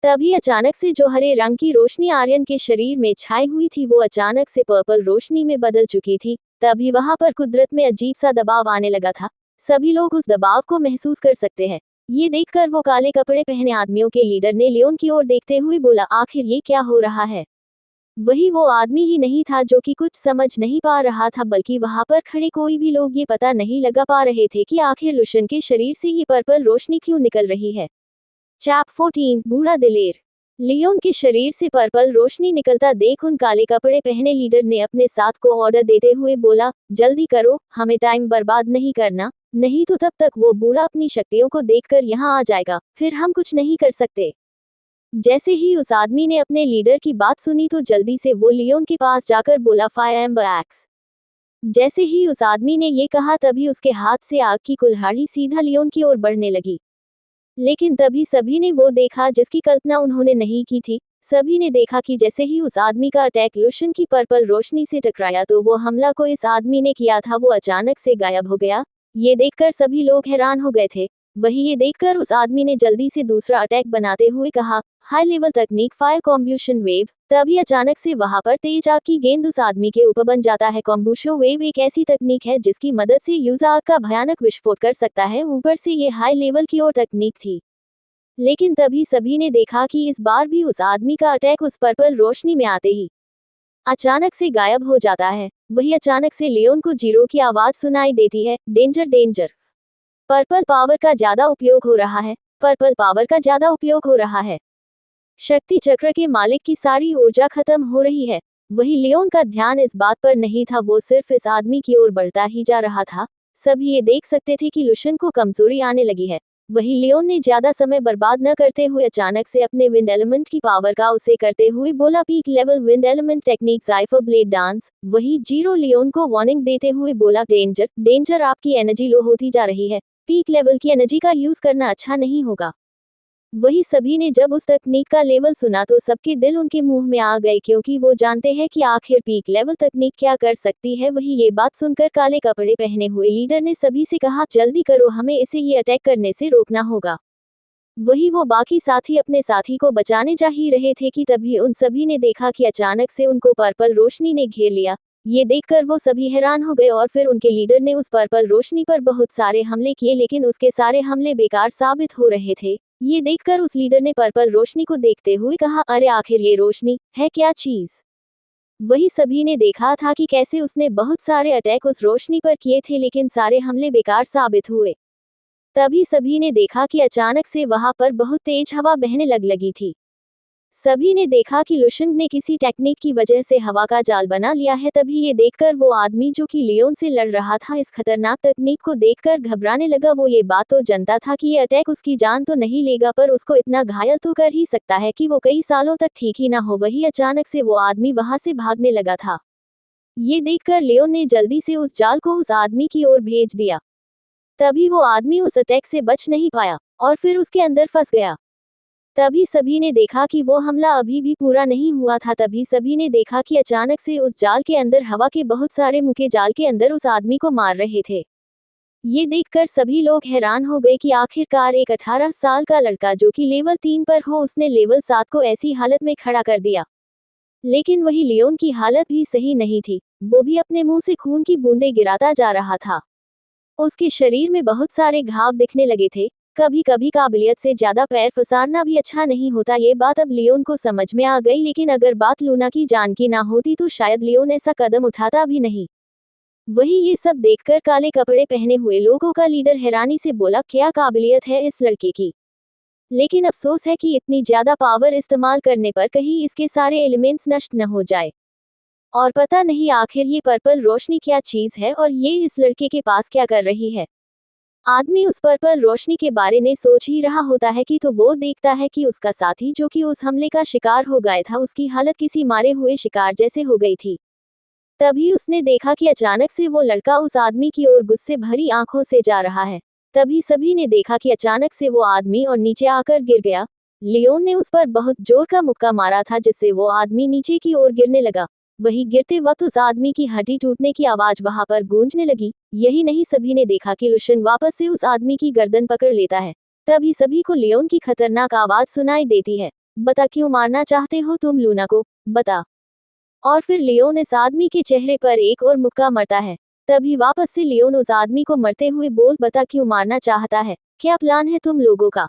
तभी अचानक से जो हरे रंग की रोशनी आर्यन के शरीर में छाई हुई थी वो अचानक से पर्पल रोशनी में बदल चुकी थी। तभी वहां पर कुदरत में अजीब सा दबाव आने लगा था। सभी लोग उस दबाव को महसूस कर सकते हैं। ये देखकर वो काले कपड़े पहने आदमियों के लीडर ने लियोन की ओर देखते हुए बोला, आखिर ये क्या हो रहा है। वही वो आदमी ही नहीं था जो कि कुछ समझ नहीं पा रहा था, बल्कि वहां पर खड़े कोई भी लोग ये पता नहीं लगा पा रहे थे कि आखिर लुशन के शरीर से ये पर्पल रोशनी क्यों निकल रही है। चैप्टर 14 बूढ़ा दिलेर। लियोन के शरीर से पर्पल रोशनी निकलता देख उन काले कपड़े पहने लीडर ने अपने साथ को ऑर्डर देते हुए बोला, जल्दी करो, हमें टाइम बर्बाद नहीं करना, नहीं तो तब तक वो बूढ़ा अपनी शक्तियों को देखकर यहाँ आ जाएगा, फिर हम कुछ नहीं कर सकते। जैसे ही उस आदमी ने अपने लीडर की बात सुनी तो जल्दी से वो लियोन के पास जाकर बोला, फायर एम्बर एक्स। जैसे ही उस आदमी ने ये कहा तभी उसके हाथ से आग की कुल्हाड़ी सीधा लियोन की ओर बढ़ने लगी। लेकिन तभी सभी ने वो देखा जिसकी कल्पना उन्होंने नहीं की थी। सभी ने देखा कि जैसे ही उस आदमी का अटैक लुशन की पर्पल रोशनी से टकराया तो वो हमला को इस आदमी ने किया था वो अचानक से गायब हो गया। ये देखकर सभी लोग हैरान हो गए थे। वही ये देखकर उस आदमी ने जल्दी से दूसरा अटैक बनाते हुए कहा, हाई लेवल तकनीक फायर कॉम्ब्यूशन वेव। तभी अचानक से वहां पर तेज आग की गेंद उस आदमी के ऊपर बन जाता है। कॉम्ब्यूशन वेव एक ऐसी तकनीक है जिसकी मदद से यूजर आग का भयानक विस्फोट कर सकता है। ऊपर से ये हाई लेवल की और तकनीक थी। लेकिन तभी सभी ने देखा कि इस बार भी उस आदमी का अटैक उस पर्पल रोशनी में आते ही अचानक से गायब हो जाता है। वही अचानक से लियोन को जीरो की आवाज सुनाई देती है, डेंजर डेंजर, पर्पल पावर का ज्यादा उपयोग हो रहा है, पर्पल पावर का ज्यादा उपयोग हो रहा है। शक्ति चक्र के मालिक की सारी ऊर्जा खत्म हो रही है। वही लियोन का ध्यान इस बात पर नहीं था, वो सिर्फ इस आदमी की ओर बढ़ता ही जा रहा था। सभी ये देख सकते थे कि लुशन को कमजोरी आने लगी है। वही लियोन ने ज्यादा समय बर्बाद न करते हुए अचानक से अपने विंड एलिमेंट की पावर का उसे करते हुए बोला, peak level wind element technique zephyr blade dance. वही जीरो लियोन को वार्निंग देते हुए बोला, डेंजर डेंजर, आपकी एनर्जी लो होती जा रही है, पीक लेवल की एनर्जी का यूज करना अच्छा नहीं होगा। वही सभी ने जब उस तकनीक का लेवल सुना तो सबके दिल उनके मुंह में आ गए, क्योंकि वो जानते हैं कि आखिर पीक लेवल तकनीक क्या कर सकती है। वही ये बात सुनकर काले कपड़े पहने हुए लीडर ने सभी से कहा, जल्दी करो, हमें इसे ये अटैक करने से रोकना होगा। वही वो बाकी साथी अपने साथी को बचाने जा ही रहे थे कि तभी उन सभी ने देखा कि अचानक से उनको पर्पल रोशनी ने घेर लिया। ये देखकर वो सभी हैरान हो गए और फिर उनके लीडर ने उस पर्पल रोशनी पर बहुत सारे हमले किए, लेकिन उसके सारे हमले बेकार साबित हो रहे थे। ये देखकर उस लीडर ने पर्पल रोशनी को देखते हुए कहा, अरे आखिर ये रोशनी है क्या चीज। वही सभी ने देखा था कि कैसे उसने बहुत सारे अटैक उस रोशनी पर किए थे, लेकिन सारे हमले बेकार साबित हुए। तभी सभी ने देखा कि अचानक से वहां पर बहुत तेज हवा बहने लगी थी। सभी ने देखा कि लुशन ने किसी टेक्निक की वजह से हवा का जाल बना लिया है। तभी ये देखकर वो आदमी जो कि लियोन से लड़ रहा था इस खतरनाक तकनीक को देखकर घबराने लगा। वो ये बात तो जानता था कि ये अटैक उसकी जान तो नहीं लेगा, पर उसको इतना घायल तो कर ही सकता है कि वो कई सालों तक ठीक ही ना हो। वही अचानक से वो आदमी वहां से भागने लगा था। ये देखकर लियोन ने जल्दी से उस जाल को उस आदमी की ओर भेज दिया। तभी वो आदमी उस अटैक से बच नहीं पाया और फिर उसके अंदर फंस गया। तभी सभी ने देखा कि वो हमला अभी भी पूरा नहीं हुआ था। तभी सभी ने देखा कि अचानक से उस जाल के अंदर हवा के बहुत सारे मुके जाल के अंदर उस आदमी को मार रहे थे। ये देखकर सभी लोग हैरान हो गए कि आखिरकार एक 18 साल का लड़का जो कि लेवल 3 पर हो, उसने लेवल 7 को ऐसी हालत में खड़ा कर दिया। लेकिन वही लियोन की हालत भी सही नहीं थी, वो भी अपने मुंह से खून की बूंदें गिराता जा रहा था। उसके शरीर में बहुत सारे घाव दिखने लगे थे। कभी कभी काबिलियत से ज्यादा पैर फसारना भी अच्छा नहीं होता। ये बात अब लियोन को समझ में आ गई, लेकिन अगर बात लूना की जान की ना होती तो शायद लियोन ऐसा कदम उठाता भी नहीं। वही ये सब देखकर काले कपड़े पहने हुए लोगों का लीडर हैरानी से बोला, क्या काबिलियत है इस लड़के की। लेकिन अफसोस है कि इतनी ज्यादा पावर इस्तेमाल करने पर कहीं इसके सारे एलिमेंट्स नष्ट न हो जाए। और पता नहीं आखिर ये पर्पल रोशनी क्या चीज है और ये इस लड़के के पास क्या कर रही है। आदमी उस पर्पल रोशनी के बारे में सोच ही रहा होता है कि तो वो देखता है कि उसका साथी जो कि उस हमले का शिकार हो गया था, उसकी हालत किसी मारे हुए शिकार जैसे हो गई थी। तभी उसने देखा कि अचानक से वो लड़का उस आदमी की ओर गुस्से भरी आंखों से जा रहा है। तभी सभी ने देखा कि अचानक से वो आदमी और नीचे आकर गिर गया। लियोन ने उस पर बहुत जोर का मुक्का मारा था जिससे वो आदमी नीचे की ओर गिरने लगा। वही गिरते वक्त उस आदमी की हड्डी टूटने की आवाज वहां पर गूंजने लगी। यही नहीं, सभी ने देखा कि लुशन वापस से उस आदमी की गर्दन पकड़ लेता है। तभी सभी को लियोन की खतरनाक आवाज सुनाई देती है, बता क्यों मारना चाहते हो तुम लूना को, बता। और फिर लियोन इस आदमी के चेहरे पर एक और मुक्का मरता है। तभी वापस से लियोन उस आदमी को मरते हुए बोल, बता क्यों मारना चाहता है, क्या प्लान है तुम लोगों का।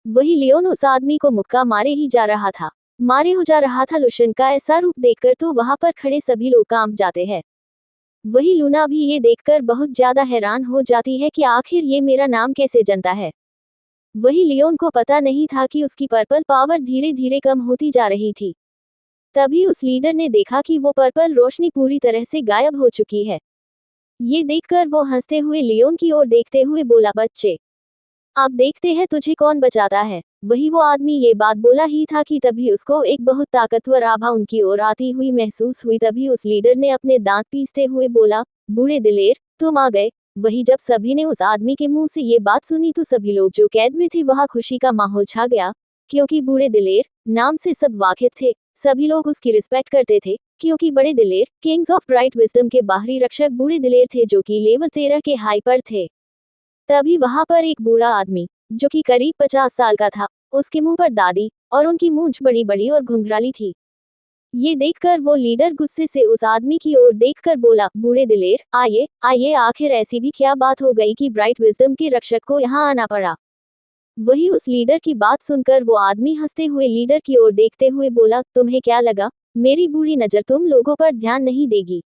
वही लियोन उस आदमी को मुक्का मारे ही जा रहा था। मारे हो जा रहा था। लुशन का ऐसा रूप देखकर तो वहां पर खड़े सभी लोग कांप जाते हैं। वही लूना भी ये देखकर बहुत ज्यादा हैरान हो जाती है कि आखिर ये मेरा नाम कैसे जानता है। वही लियोन को पता नहीं था कि उसकी पर्पल पावर धीरे धीरे कम होती जा रही थी। तभी उस लीडर ने देखा कि वो पर्पल रोशनी पूरी तरह से गायब हो चुकी है। ये देखकर वो हंसते हुए लियोन की ओर देखते हुए बोला, बच्चे अब देखते हैं तुझे कौन बचाता है। वही वो आदमी ये बात बोला ही था कि तभी उसको एक बहुत ताकतवर आभा उनकी ओर आती हुई महसूस हुई। तभी उस लीडर ने अपने दांत पीसते हुए बोला, बूढ़े दिलेर तुम आ गए। वही जब सभी ने उस आदमी के मुंह से ये बात सुनी तो सभी लोग जो कैद में थे वहां खुशी का माहौल छा गया, क्योंकि बूढ़े दिलेर नाम से सब वाकिफ थे। सभी लोग उसकी रिस्पेक्ट करते थे क्योंकि बड़े दिलेर किंग्स ऑफ ब्राइट विजडम के बाहरी रक्षक बूढ़े दिलेर थे जो कि लेवल 13 के हाई पर थे। तभी वहां पर एक बूढ़ा आदमी जो कि करीब 50 साल का था, उसके मुंह पर दादी और उनकी मूंछ बड़ी बड़ी और घुंघराली थी। ये देखकर वो लीडर गुस्से से उस आदमी की ओर देखकर बोला, बूढ़े दिलेर आइए आइए, आखिर ऐसी भी क्या बात हो गई कि ब्राइट विजडम के रक्षक को यहाँ आना पड़ा। वही उस लीडर की बात सुनकर वो आदमी हंसते हुए लीडर की ओर देखते हुए बोला, तुम्हें क्या लगा मेरी बुरी नजर तुम लोगों पर ध्यान नहीं देगी।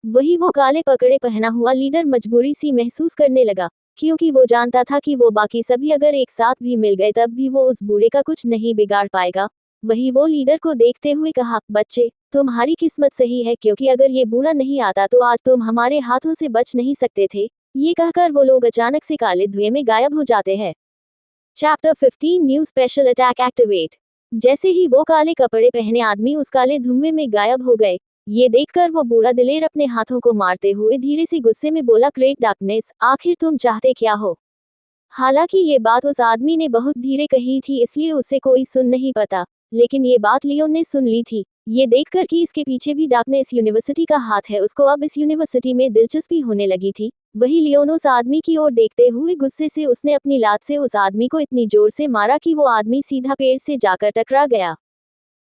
वही वो काले पकड़े पहना हुआ लीडर मजबूरी सी महसूस करने लगा, क्योंकि वो जानता था कि वो बाकी सभी अगर एक साथ भी मिल गए तब भी वो उस बूढ़े का कुछ नहीं बिगाड़ पाएगा। वही वो लीडर को देखते हुए कहा, बच्चे तुम्हारी किस्मत सही है क्योंकि अगर ये बूढ़ा नहीं आता तो आज तुम हमारे हाथों से बच नहीं सकते थे। ये कहकर वो लोग अचानक से काले धुएं में गायब हो जाते हैं। Chapter 15 new special attack activate. जैसे ही वो काले कपड़े पहने आदमी उस काले धुएं में गायब हो गए, ये देखकर वो बूढ़ा दिलेर अपने हाथों को मारते हुए धीरे से गुस्से में बोला, ग्रेट डार्कनेस आखिर तुम चाहते क्या हो। हालांकि ये बात उस आदमी ने बहुत धीरे कही थी इसलिए उसे कोई सुन नहीं पाता, लेकिन ये बात लियोन ने सुन ली थी। ये देखकर कि इसके पीछे भी डार्कनेस यूनिवर्सिटी का हाथ है, उसको अब इस यूनिवर्सिटी में दिलचस्पी होने लगी थी। वही लियोन उस आदमी की ओर देखते हुए गुस्से से उसने अपनी लात से उस आदमी को इतनी जोर से मारा कि वो आदमी सीधा पेड़ से जाकर टकरा गया।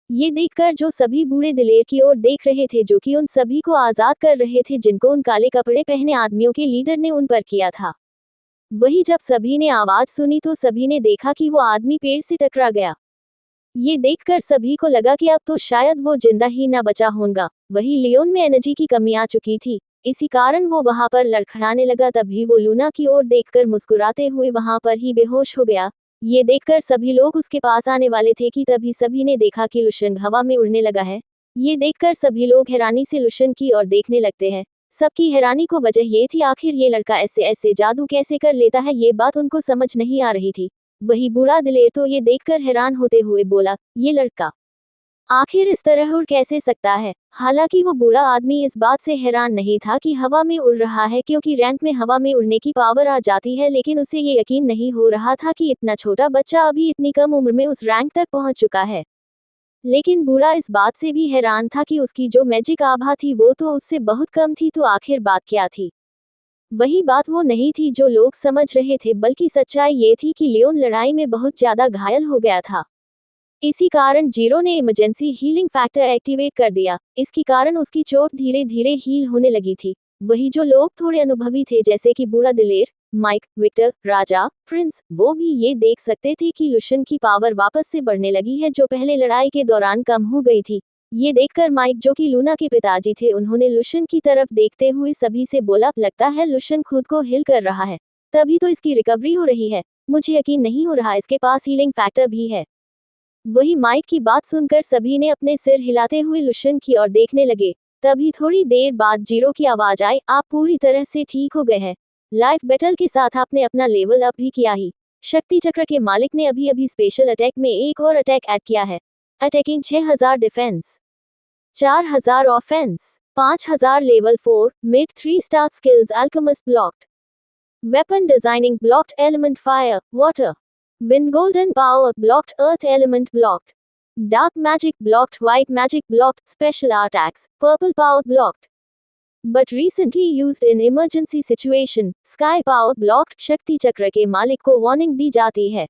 ये देखकर जो सभी बूढ़े दिलेर की ओर देख रहे थे जो कि उन सभी को आजाद कर रहे थे जिनको उन काले कपड़े पहने आदमियों के लीडर ने उन पर किया था। वही जब सभी ने आवाज सुनी तो सभी ने देखा कि वो आदमी पेड़ से टकरा गया। ये देखकर सभी को लगा कि अब तो शायद वो जिंदा ही ना बचा होगा। वही लियोन में एनर्जी की कमी आ चुकी थी, इसी कारण वो वहां पर लड़खड़ाने लगा। तभी वो लूना की ओर देखकर मुस्कुराते हुए वहां पर ही बेहोश हो गया। ये देखकर सभी लोग उसके पास आने वाले थे कि तभी सभी ने देखा कि लुशन हवा में उड़ने लगा है। ये देखकर सभी लोग हैरानी से लुशन की ओर देखने लगते हैं। सबकी हैरानी को वजह ये थी आखिर ये लड़का ऐसे ऐसे जादू कैसे कर लेता है, ये बात उनको समझ नहीं आ रही थी। वही बूढ़ा दिलेर तो ये देखकर हैरान होते हुए बोला, ये लड़का आखिर इस तरह उड़ कैसे सकता है। हालांकि वो बूढ़ा आदमी इस बात से हैरान नहीं था कि हवा में उड़ रहा है क्योंकि रैंक में हवा में उड़ने की पावर आ जाती है, लेकिन उसे ये यकीन नहीं हो रहा था कि इतना छोटा बच्चा अभी इतनी कम उम्र में उस रैंक तक पहुंच चुका है। लेकिन बूढ़ा इस बात से भी हैरान था कि उसकी जो मैजिक आभा थी वो तो उससे बहुत कम थी, तो आखिर बात क्या थी। वही बात वो नहीं थी जो लोग समझ रहे थे, बल्कि सच्चाई ये थी कि लियोन लड़ाई में बहुत ज्यादा घायल हो गया था। इसी कारण जीरो ने इमरजेंसी हीलिंग फैक्टर एक्टिवेट कर दिया। इसके कारण उसकी चोट धीरे धीरे हील होने लगी थी। वही जो लोग थोड़े अनुभवी थे जैसे कि बूढ़ा दिलेर, माइक, विक्टर, राजा, प्रिंस, वो भी ये देख सकते थे कि लुशन की पावर वापस से बढ़ने लगी है जो पहले लड़ाई के दौरान कम हो गई थी। ये देखकर माइक जो कि लूना के पिताजी थे उन्होंने लुशन की तरफ देखते हुए सभी से बोला, लगता है लुशन खुद को हील कर रहा है, तभी तो इसकी रिकवरी हो रही है। मुझे यकीन नहीं हो रहा इसके पास हीलिंग फैक्टर भी है। वही माइक की बात सुनकर सभी ने अपने सिर हिलाते हुए लुशन की ओर देखने लगे। तभी थोड़ी देर बाद जीरो की आवाज आई, आप पूरी तरह से ठीक हो गए हैं। लाइफ बैटल के साथ आपने अपना लेवल अप भी किया ही। शक्ति चक्र के मालिक ने अभी अभी स्पेशल अटैक में एक और अटैक ऐड किया है। Attacking 6000 defence, 4000 offence, 5000 level 4 mid 3 star skills, alchemist blocked, weapon designing blocked, element fire water, wind golden power blocked, earth element blocked, dark magic blocked, white magic blocked, special attacks, purple power blocked, but recently used in emergency situation, sky power blocked. शक्ति चक्र के मालिक को वार्निंग दी जाती है,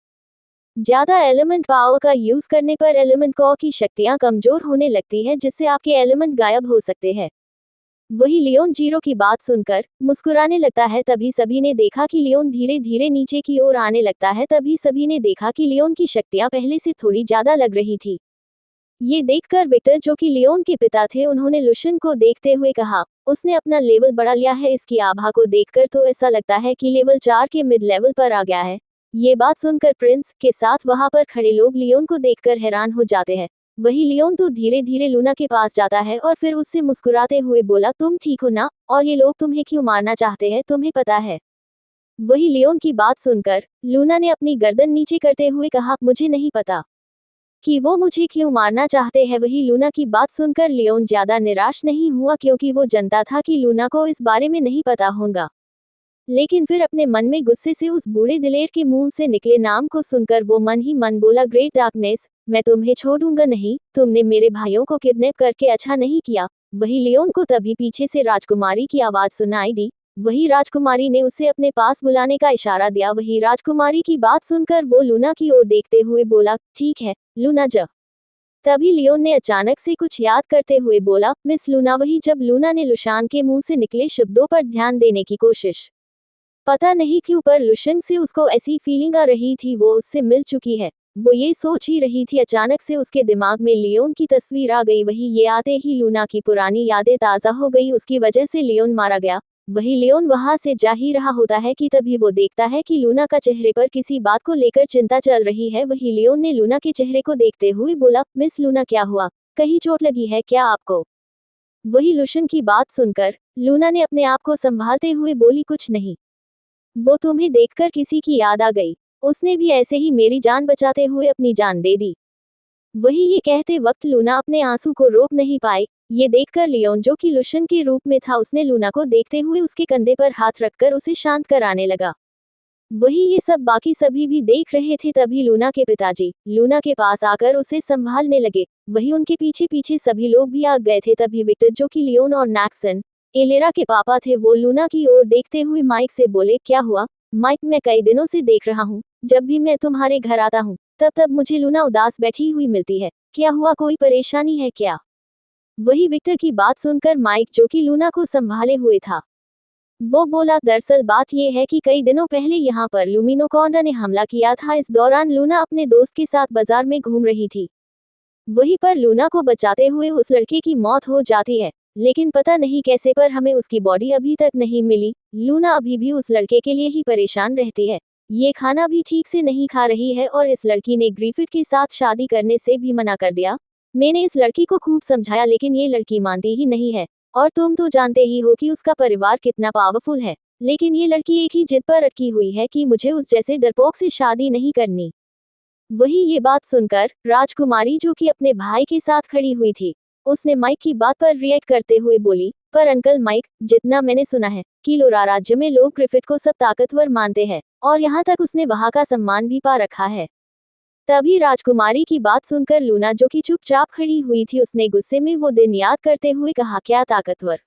ज्यादा एलिमेंट पावर का यूज करने पर एलिमेंट कॉ की शक्तियां कमजोर होने लगती है, जिससे आपके एलिमेंट गायब हो सकते हैं। वही लियोन जीरो की बात सुनकर मुस्कुराने लगता है। तभी सभी ने देखा कि लियोन धीरे धीरे नीचे की ओर आने लगता है। तभी सभी ने देखा कि लियोन की शक्तियां पहले से थोड़ी ज्यादा लग रही थी। ये देखकर विक्टर जो कि लियोन के पिता थे उन्होंने लुशन को देखते हुए कहा, उसने अपना लेवल बढ़ा लिया है। इसकी आभा को देखकर तो ऐसा लगता है कि लेवल 4 के मिड लेवल पर आ गया है। ये बात सुनकर प्रिंस के साथ वहां पर खड़े लोग लियोन को देखकर हैरान हो जाते हैं। वही लियोन तो धीरे धीरे लूना के पास जाता है और फिर उससे मुस्कुराते हुए बोला, तुम ठीक हो ना, और ये लोग तुम्हें क्यों मारना चाहते हैं, तुम्हें पता है? वही लियोन की बात सुनकर लूना ने अपनी गर्दन नीचे करते हुए कहा, मुझे नहीं पता कि वो मुझे क्यों मारना चाहते हैं। वही लूना की बात सुनकर लियोन ज्यादा निराश नहीं हुआ, क्योंकि वो जानता था कि लूना को इस बारे में नहीं पता होगा। लेकिन फिर अपने मन में गुस्से से उस बूढ़े दिलेर के मुंह से निकले नाम को सुनकर वो मन ही मन बोला, ग्रेट डार्कनेस, मैं तुम्हें छोड़ूंगा नहीं। तुमने मेरे भाइयों को किडनैप करके अच्छा नहीं किया। वही लियोन को तभी पीछे से राजकुमारी की आवाज सुनाई दी। वही राजकुमारी ने उसे अपने पास बुलाने का इशारा दिया। वही राजकुमारी की बात सुनकर वो लूना की ओर देखते हुए बोला, ठीक है लूना जा। तभी लियोन ने अचानक से कुछ याद करते हुए बोला, मिस लूना। वही जब लूना ने लुशान के मुंह से निकले शब्दों पर ध्यान देने की कोशिश, पता नहीं क्यों पर लुशन से उसको ऐसी फीलिंग आ रही थी वो उससे मिल चुकी है। वो ये सोच ही रही थी, अचानक से उसके दिमाग में लियोन की तस्वीर आ गई। वही ये आते ही लूना की पुरानी यादें ताज़ा हो गई, उसकी वजह से लियोन मारा गया। वही लियोन वहां से जा ही रहा होता है कि तभी वो देखता है कि लूना का चेहरे पर किसी बात को लेकर चिंता चल रही है। वही लियोन ने लूना के चेहरे को देखते हुए बोला, मिस लूना क्या हुआ, कहीं चोट लगी है क्या आपको? वही लुशन की बात सुनकर लूना ने अपने आप को संभालते हुए बोली, कुछ नहीं, वो तुम्हें देखकर किसी की याद आ गई। उसने भी ऐसे ही मेरी जान बचाते हुए अपनी जान दे दी। वही ये कहते वक्त लूना अपने आंसू को रोक नहीं पाई। ये देखकर लियोन जो कि लुशन के रूप में था उसने लूना को देखते हुए उसके कंधे पर हाथ रखकर उसे शांत कराने लगा। वही ये सब बाकी सभी भी देख रहे थे। तभी लूना के पिताजी लूना के पास आकर उसे संभालने लगे। वही उनके पीछे पीछे सभी लोग भी आ गए थे। तभी विक्टर जो कि लियोन और नैक्सन एलेरा के पापा थे वो लूना की ओर देखते हुए माइक से बोले, क्या हुआ माइक, मैं कई दिनों से देख रहा हूँ, जब भी मैं तुम्हारे घर आता हूँ तब मुझे लूना उदास बैठी हुई मिलती है। क्या हुआ, कोई परेशानी है क्या? वही विक्टर की बात सुनकर माइक जो कि लूना को संभाले हुए था वो बोला, दरअसल बात यह है कि कई दिनों पहले यहाँ पर लुमिनोकॉन्डा ने हमला किया था। इस दौरान लूना अपने दोस्त के साथ बाजार में घूम रही थी। वहीं पर लूना को बचाते हुए उस लड़के की मौत हो जाती है, लेकिन पता नहीं कैसे पर हमें उसकी बॉडी अभी तक नहीं मिली। लूना अभी भी उस लड़के के लिए ही परेशान रहती है। ये खाना भी ठीक से नहीं खा रही है और इस लड़की ने ग्रिफिथ के साथ शादी करने से भी मना कर दिया। मैंने इस लड़की को खूब समझाया लेकिन ये लड़की मानती ही नहीं है। और तुम तो जानते ही हो कि उसका परिवार कितना पावरफुल है, लेकिन ये लड़की एक ही जिद पर अटकी हुई है कि मुझे उस जैसे डरपोक से शादी नहीं करनी। वही ये बात सुनकर राजकुमारी जो कि अपने भाई के साथ खड़ी हुई थी उसने माइक की बात पर रिएक्ट करते हुए बोली, पर अंकल माइक, जितना मैंने सुना है कि लोरा राज्य में लोग ग्रिफिथ को सब ताकतवर मानते हैं और यहाँ तक उसने वहाँ का सम्मान भी पा रखा है। तभी राजकुमारी की बात सुनकर लूना जो कि चुपचाप खड़ी हुई थी उसने गुस्से में वो दिन याद करते हुए कहा, क्या ताकतवर?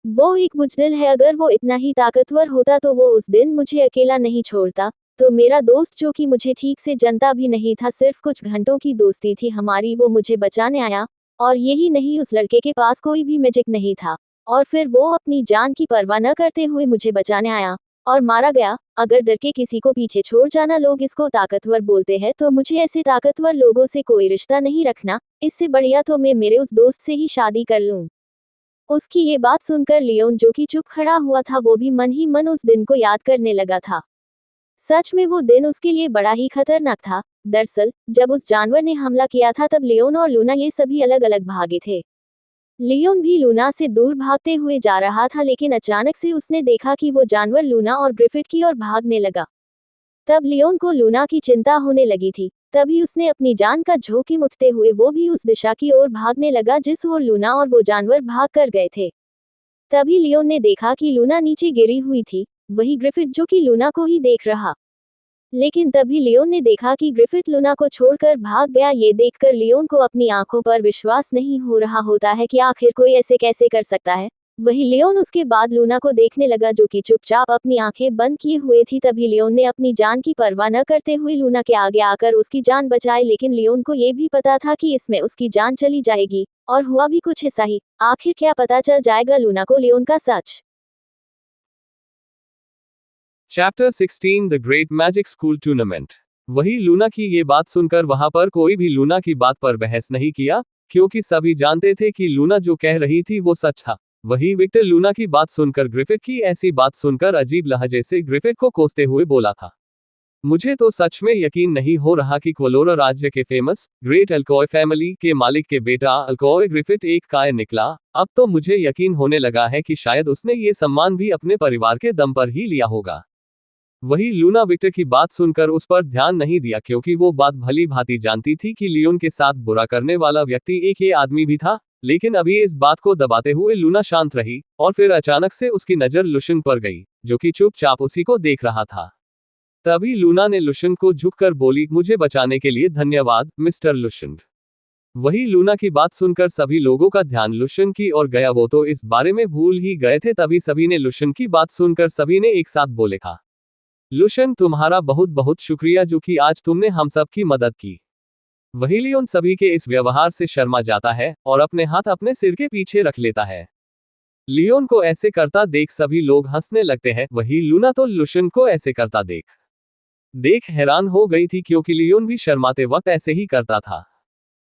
वो एक बुजदिल है। अगर वो इतना ही ताकतवर होता तो वो उस दिन मुझे अकेला नहीं छोड़ता। तो मेरा दोस्त जो कि मुझे ठीक से जानता भी नहीं था, सिर्फ कुछ घंटों की दोस्ती थी हमारी, वो मुझे बचाने आया। और यही नहीं, उस लड़के के पास कोई भी मैजिक नहीं था और फिर वो अपनी जान की परवाह न करते हुए मुझे बचाने आया। और मारा गया। अगर डर के किसी को पीछे छोड़ जाना लोग इसको ताकतवर बोलते हैं, तो मुझे ऐसे ताकतवर लोगों से कोई रिश्ता नहीं रखना, इससे बढ़िया तो मैं मेरे उस दोस्त से ही शादी कर लूं। उसकी ये बात सुनकर लियोन, जो कि चुप खड़ा हुआ था, वो भी मन ही मन उस दिन को याद करने लगा था। सच में वो दिन उसके लिए बड़ा ही खतरनाक था। दरअसल जब उस जानवर ने हमला किया था तब लियोन और लूना ये सभी अलग अलग भागे थे। लियोन भी लूना से दूर भागते हुए जा रहा था, लेकिन अचानक से उसने देखा कि वो जानवर लूना और ग्रिफिट की ओर भागने लगा। तब लियोन को लूना की चिंता होने लगी थी। तभी उसने अपनी जान का जोखिम उठते हुए वो भी उस दिशा की ओर भागने लगा जिस ओर लूना और वो जानवर भाग कर गए थे। तभी लियोन ने देखा कि लूना नीचे गिरी हुई थी, वही ग्रिफिट जो कि लूना को ही देख रहा। लेकिन तभी लियोन ने देखा कि ग्रिफिट लूना को छोड़कर भाग गया। ये देखकर लियोन को अपनी आंखों पर विश्वास नहीं हो रहा होता है कि आखिर कोई ऐसे कैसे कर सकता है। वही लियोन उसके बाद लूना को देखने लगा, जो कि चुपचाप अपनी आंखें बंद किए हुए थी। तभी लियोन ने अपनी जान की परवाह न करते हुए लूना के आगे आकर उसकी जान बचाई, लेकिन लियोन को ये भी पता था कि इसमें उसकी जान चली जाएगी, और हुआ भी कुछ ऐसा ही। आखिर क्या पता चल जाएगा लूना को लियोन का सच। Chapter 16 the great magic school tournament. वही लूना की ये बात सुनकर वहां पर कोई भी लूना की बात पर बहस नहीं किया, क्योंकि सभी जानते थे कि लूना जो कह रही थी वो सच था। वही विक्टर लूना की बात सुनकर ग्रिफिट की ऐसी बात सुनकर अजीब लहजे से ग्रिफिट को कोसते हुए बोला था, मुझे तो सच में यकीन नहीं हो रहा कि क्वलोरा राज्य के फेमस ग्रेट अल्कॉय फैमिली के मालिक के बेटा अल्कॉय ग्रिफिट एक कायर निकला। अब तो मुझे यकीन होने लगा है कि शायद उसने ये सम्मान भी अपने परिवार के दम पर ही लिया होगा। वही लूना विक्टर की बात सुनकर उस पर ध्यान नहीं दिया, क्योंकि वो बात भली भांति जानती थी कि लियोन के साथ बुरा करने वाला व्यक्ति एक ये आदमी भी था। लेकिन अभी इस बात को दबाते हुए लूना शांत रही, और फिर अचानक से उसकी नजर लुशन पर गई, जो कि चुपचाप उसी को देख रहा था। तभी लूना ने लुशन को झुककर बोली, मुझे बचाने के लिए धन्यवाद मिस्टर लुशन। वही लूना की बात सुनकर सभी लोगों का ध्यान लुशन की ओर गया। वो तो इस बारे में भूल ही गए थे। तभी सभी ने लुशन की बात सुनकर सभी ने एक साथ बोले, था लुशन तुम्हारा बहुत बहुत शुक्रिया, जो कि आज तुमने हम सब की मदद की। वही लियोन सभी के इस व्यवहार से शर्मा जाता है और अपने हाथ अपने सिर के पीछे रख लेता है। लियोन को ऐसे करता देख सभी लोग हंसने लगते हैं। वही लूना तो लुशन को ऐसे करता देख हैरान हो गई थी, क्योंकि लियोन भी शर्माते वक्त ऐसे ही करता था।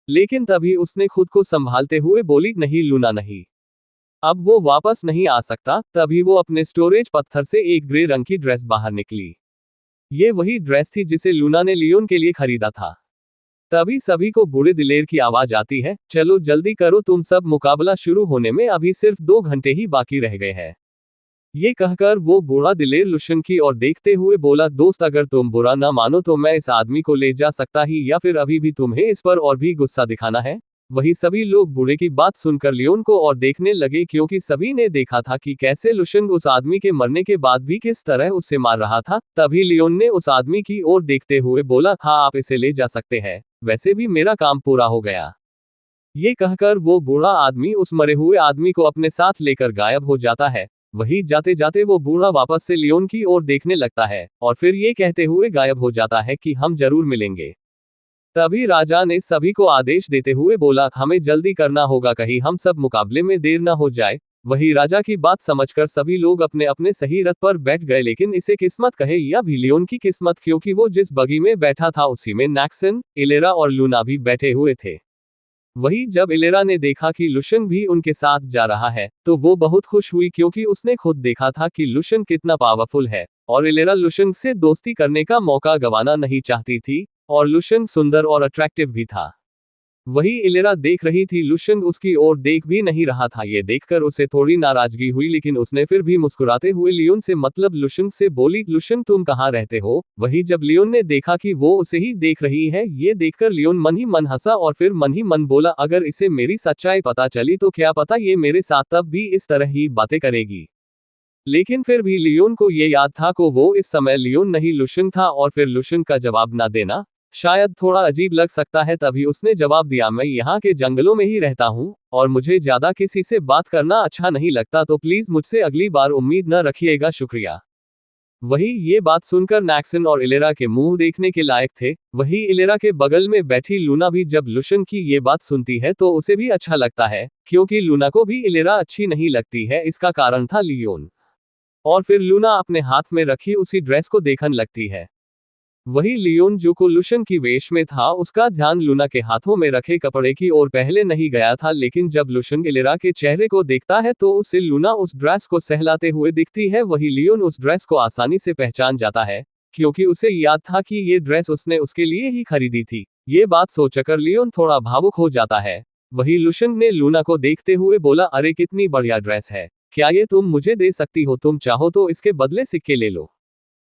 लेकिन तभी उसने खुद को संभालते हुए बोली, नहीं लूना नहीं, अब वो वापस नहीं आ सकता। तभी वो अपने स्टोरेज पत्थर से एक ग्रे रंग की ड्रेस बाहर निकली। ये वही ड्रेस थी जिसे लूना ने लियोन के लिए खरीदा था। तभी सभी को बूढ़े दिलेर की आवाज आती है, चलो जल्दी करो तुम सब, मुकाबला शुरू होने में अभी सिर्फ 2 घंटे ही बाकी रह गए हैं। ये कहकर वो बूढ़ा दिलेर लुशन की ओर देखते हुए बोला, दोस्त अगर तुम बुरा ना मानो तो मैं इस आदमी को ले जा सकता ही, या फिर अभी भी तुम्हें इस पर और भी गुस्सा दिखाना है। वही सभी लोग बूढ़े की बात सुनकर लियोन को और देखने लगे, क्योंकि सभी ने देखा था कि कैसे लुशन उस आदमी के मरने के बाद भी किस तरह उससे मार रहा था। तभी लियोन ने उस आदमी की ओर देखते हुए बोला, हाँ आप इसे ले जा सकते हैं, वैसे भी मेरा काम पूरा हो गया। ये कहकर वो बूढ़ा आदमी उस मरे हुए आदमी को अपने साथ लेकर गायब हो जाता है। वही जाते जाते वो बूढ़ा वापस से लियोन की ओर देखने लगता है, और फिर ये कहते हुए गायब हो जाता है कि हम जरूर मिलेंगे। तभी राजा ने सभी को आदेश देते हुए बोला, हमें जल्दी करना होगा, कहीं हम सब मुकाबले में देर न हो जाए। वही राजा की बात समझकर सभी लोग अपने अपने सही रथ पर बैठ गए। लेकिन इसे किस्मत कहे या भी लियोन की किस्मत, क्योंकि वो जिस बगी में बैठा था उसी में नैक्सन, इलेरा और लूना भी बैठे हुए थे। वही जब इलेरा ने देखा कि लुशन भी उनके साथ जा रहा है, तो वो बहुत खुश हुई, क्योंकि उसने खुद देखा था कि लुशन कितना पावरफुल है, और इलेरा लुशन से दोस्ती करने का मौका गंवाना नहीं चाहती थी। और लुशन सुंदर और अट्रैक्टिव भी था। वही इलेरा देख रही थी, लुशन उसकी ओर देख भी नहीं रहा था। ये देखकर उसे थोड़ी नाराजगी हुई, लेकिन उसने फिर भी मुस्कुराते हुए लियोन से मतलब लुशन से बोली, लुशन तुम कहाँ रहते हो। वही जब लियोन ने देखा कि वो उसे ही देख रही है, ये देखकर लियोन मन ही मन हंसा और फिर मन ही मन बोला, अगर इसे मेरी सच्चाई पता चली तो क्या पता ये मेरे साथ तब भी इस तरह ही बातें करेगी। लेकिन फिर भी लियोन को ये याद था कि वो इस समय लियोन नहीं लुशन था, और फिर लुशन का जवाब ना देना शायद थोड़ा अजीब लग सकता है। तभी उसने जवाब दिया, मैं यहाँ के जंगलों में ही रहता हूँ और मुझे ज्यादा किसी से बात करना अच्छा नहीं लगता, तो प्लीज मुझसे अगली बार उम्मीद न रखिएगा, शुक्रिया। वही ये बात सुनकर नैक्सन और इलेरा के मुंह देखने के लायक थे। वही इलेरा के बगल में बैठी लूना भी जब लुशन की ये बात सुनती है तो उसे भी अच्छा लगता है, क्योंकि लूना को भी इलेरा अच्छी नहीं लगती है। इसका कारण था लियोन। और फिर लूना अपने हाथ में रखी उसी ड्रेस को देखने लगती है। वही लियोन जो को लुशन की वेश में था, उसका ध्यान लूना के हाथों में रखे कपड़े की ओर पहले नहीं गया था, लेकिन जब लुशन इलेरा के चेहरे को देखता है तो उसे लूना उस ड्रेस को सहलाते हुए दिखती है। वही लियोन उस ड्रेस को आसानी से पहचान जाता है, क्योंकि उसे याद था कि ये ड्रेस उसने उसके लिए ही खरीदी थी। ये बात सोचकर लियोन थोड़ा भावुक हो जाता है। वही लुशन ने लूना को देखते हुए बोला, अरे कितनी बढ़िया ड्रेस है, क्या ये तुम मुझे दे सकती हो? तुम चाहो तो इसके बदले सिक्के ले लो।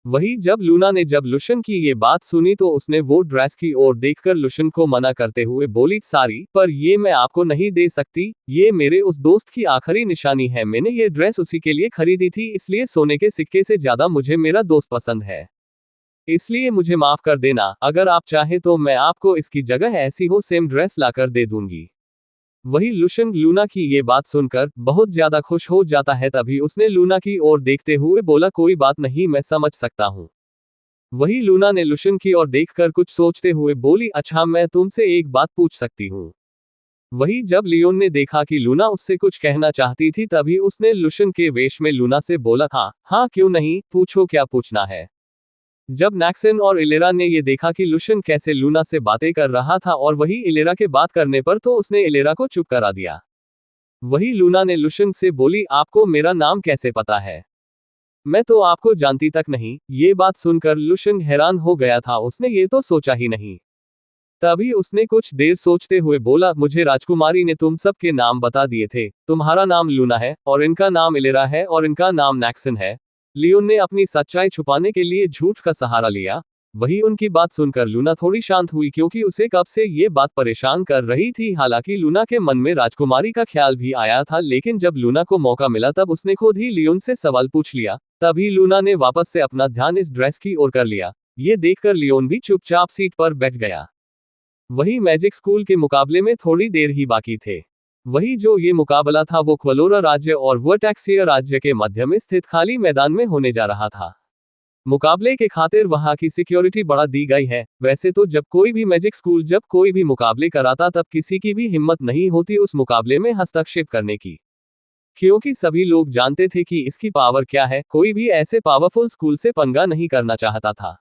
वही जब लूना ने जब लुशन की ये बात सुनी तो उसने वो ड्रेस की ओर देखकर लुशन को मना करते हुए बोली, सारी पर ये मैं आपको नहीं दे सकती, ये मेरे उस दोस्त की आखिरी निशानी है। मैंने ये ड्रेस उसी के लिए खरीदी थी, इसलिए सोने के सिक्के से ज्यादा मुझे मेरा दोस्त पसंद है, इसलिए मुझे माफ कर देना। अगर आप चाहे तो मैं आपको इसकी जगह ऐसी हो सेम ड्रेस लाकर दे दूंगी। वही लुशन लूना की ये बात सुनकर बहुत ज्यादा खुश हो जाता है। तभी उसने लूना की ओर देखते हुए बोला, कोई बात नहीं, मैं समझ सकता हूँ। वही लूना ने लुशन की ओर देखकर कुछ सोचते हुए बोली, अच्छा मैं तुमसे एक बात पूछ सकती हूँ? वही जब लियोन ने देखा कि लूना उससे कुछ कहना चाहती थी, तभी उसने लुशन के वेश में लूना से बोला, हाँ हाँ क्यों नहीं, पूछो क्या पूछना है। जब नैक्सन और इलेरा ने ये देखा कि लुशन कैसे लूना से बातें कर रहा था और वही इलेरा के बात करने पर, तो उसने इलेरा को चुप करा दिया। वही लूना ने लुशन से बोली, आपको मेरा नाम कैसे पता है? मैं तो आपको जानती तक नहीं। ये बात सुनकर लुशन हैरान हो गया था, उसने ये तो सोचा ही नहीं। तभी उसने कुछ देर सोचते हुए बोला, मुझे राजकुमारी ने तुम सब के नाम बता दिए थे। तुम्हारा नाम लूना है और इनका नाम इलेरा है और इनका नाम नैक्सन है। लियोन ने अपनी सच्चाई छुपाने के लिए झूठ का सहारा लिया। वही उनकी बात सुनकर लूना थोड़ी शांत हुई, क्योंकि उसे कब से ये बात परेशान कर रही थी। हालांकि लूना के मन में राजकुमारी का ख्याल भी आया था, लेकिन जब लूना को मौका मिला तब उसने खुद ही लियोन से सवाल पूछ लिया। तभी लूना ने वापस से अपना ध्यान इस ड्रेस की ओर कर लिया। ये देखकर लियोन भी चुपचाप सीट पर बैठ गया। वही मैजिक स्कूल के मुकाबले में थोड़ी देर ही बाकी थे। वही जो ये मुकाबला था वो क्वलोरा राज्य और वर्टेक्सिया राज्य के मध्य में स्थित खाली मैदान में होने जा रहा था। मुकाबले के खातिर वहां की सिक्योरिटी बढ़ा दी गई है। वैसे तो जब कोई भी मैजिक स्कूल जब कोई भी मुकाबले कराता, तब किसी की भी हिम्मत नहीं होती उस मुकाबले में हस्तक्षेप करने की, क्योंकि सभी लोग जानते थे कि इसकी पावर क्या है। कोई भी ऐसे पावरफुल स्कूल से पंगा नहीं करना चाहता था।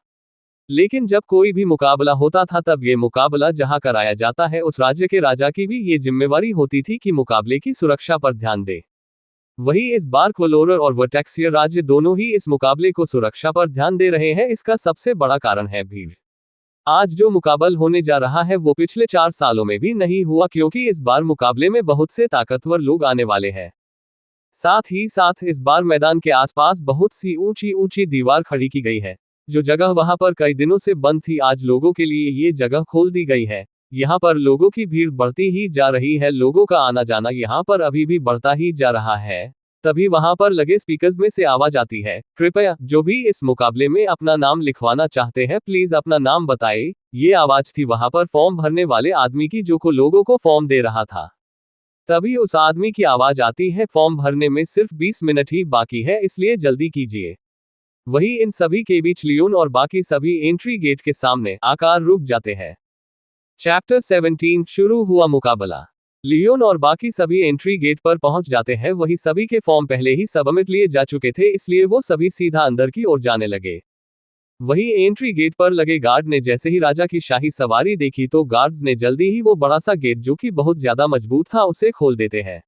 लेकिन जब कोई भी मुकाबला होता था, तब ये मुकाबला जहां कराया जाता है, उस राज्य के राजा की भी ये जिम्मेवारी होती थी कि मुकाबले की सुरक्षा पर ध्यान दे। वही इस बार क्वलोरर और वर्टेक्सिया राज्य दोनों ही इस मुकाबले को सुरक्षा पर ध्यान दे रहे हैं। इसका सबसे बड़ा कारण है भीड़। आज जो मुकाबला होने जा रहा है वो पिछले 4 सालों में भी नहीं हुआ, क्योंकि इस बार मुकाबले में बहुत से ताकतवर लोग आने वाले हैं। साथ ही साथ इस बार मैदान के आसपास बहुत सी ऊंची ऊंची दीवार खड़ी की गई है। जो जगह वहां पर कई दिनों से बंद थी, आज लोगों के लिए ये जगह खोल दी गई है। यहाँ पर लोगों की भीड़ बढ़ती ही जा रही है। लोगों का आना जाना यहाँ पर अभी भी बढ़ता ही जा रहा है। तभी वहां पर लगे स्पीकर्स में से आवाज आती है, कृपया जो भी इस मुकाबले में अपना नाम लिखवाना चाहते हैं, प्लीज अपना नाम बताएं। ये आवाज थी वहां पर फॉर्म भरने वाले आदमी की, जो को लोगों को फॉर्म दे रहा था। तभी उस आदमी की आवाज आती है, फॉर्म भरने में सिर्फ 20 मिनट ही बाकी है, इसलिए जल्दी कीजिए। वही इन सभी के बीच लियोन और बाकी सभी एंट्री गेट के सामने आकर रुक जाते हैं। चैप्टर 17 शुरू हुआ मुकाबला। लियोन और बाकी सभी एंट्री गेट पर पहुंच जाते हैं। वही सभी के फॉर्म पहले ही सबमिट लिए जा चुके थे, इसलिए वो सभी सीधा अंदर की ओर जाने लगे। वही एंट्री गेट पर लगे गार्ड ने जैसे ही राजा की शाही सवारी देखी, तो गार्ड्स ने जल्दी ही वो बड़ा सा गेट, जो कि बहुत ज्यादा मजबूत था, उसे खोल देते हैं।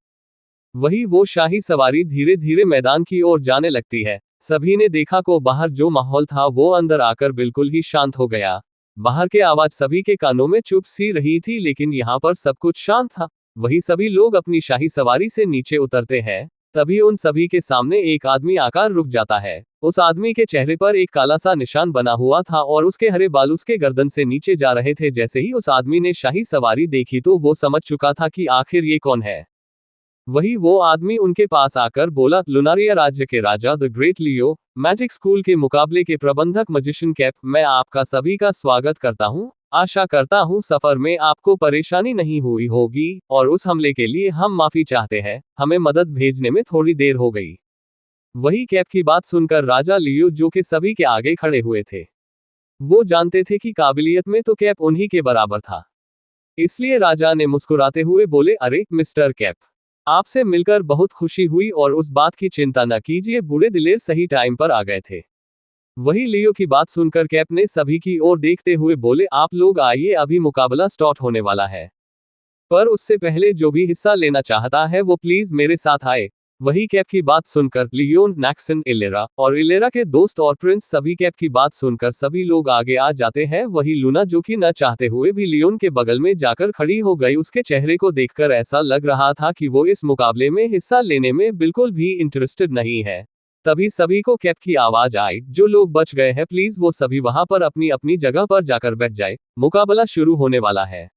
वही वो शाही सवारी धीरे धीरे मैदान की ओर जाने लगती है। सभी ने देखा को बाहर जो माहौल था वो अंदर आकर बिल्कुल ही शांत हो गया। बाहर के आवाज सभी के कानों में चुप सी रही थी, लेकिन यहाँ पर सब कुछ शांत था। वही सभी लोग अपनी शाही सवारी से नीचे उतरते हैं। तभी उन सभी के सामने एक आदमी आकर रुक जाता है। उस आदमी के चेहरे पर एक काला सा निशान बना हुआ था और उसके हरे बाल उसके गर्दन से नीचे जा रहे थे। जैसे ही उस आदमी ने शाही सवारी देखी, तो वो समझ चुका था कि आखिर ये कौन है। वही वो आदमी उनके पास आकर बोला, लुनारिया राज्य के राजा the great Leo, magic school के मुकाबले के प्रबंधक मजिशियन कैप, मैं आपका सभी का स्वागत करता हूँ। आशा करता हूँ सफर में आपको परेशानी नहीं हुई होगी, और उस हमले के लिए हम माफी चाहते हैं। हमें मदद भेजने में थोड़ी देर हो गई। वही कैप की बात सुनकर राजा लियो, जो कि सभी के आगे खड़े हुए थे, वो जानते थे कि काबिलियत में तो कैप उन्हीं के बराबर था। इसलिए राजा ने मुस्कुराते हुए बोले, अरे मिस्टर कैप, आपसे मिलकर बहुत खुशी हुई और उस बात की चिंता न कीजिए, बूढ़े दिलेर सही टाइम पर आ गए थे। वही लियो की बात सुनकर कैप ने सभी की ओर देखते हुए बोले, आप लोग आइए, अभी मुकाबला स्टार्ट होने वाला है। पर उससे पहले जो भी हिस्सा लेना चाहता है वो प्लीज मेरे साथ आए। वही कैप की बात सुनकर लियोन, नैक्सन, इलेरा और इलेरा के दोस्त और प्रिंस सभी कैप की बात सुनकर सभी लोग आगे आ जाते हैं। वही लूना जो कि न चाहते हुए भी लियोन के बगल में जाकर खड़ी हो गई, उसके चेहरे को देखकर ऐसा लग रहा था कि वो इस मुकाबले में हिस्सा लेने में बिल्कुल भी इंटरेस्टेड नहीं है। तभी सभी को कैप की आवाज आई, जो लोग बच गए हैं प्लीज वो सभी वहां पर अपनी अपनी जगह पर जाकर बैठ जाए, मुकाबला शुरू होने वाला है।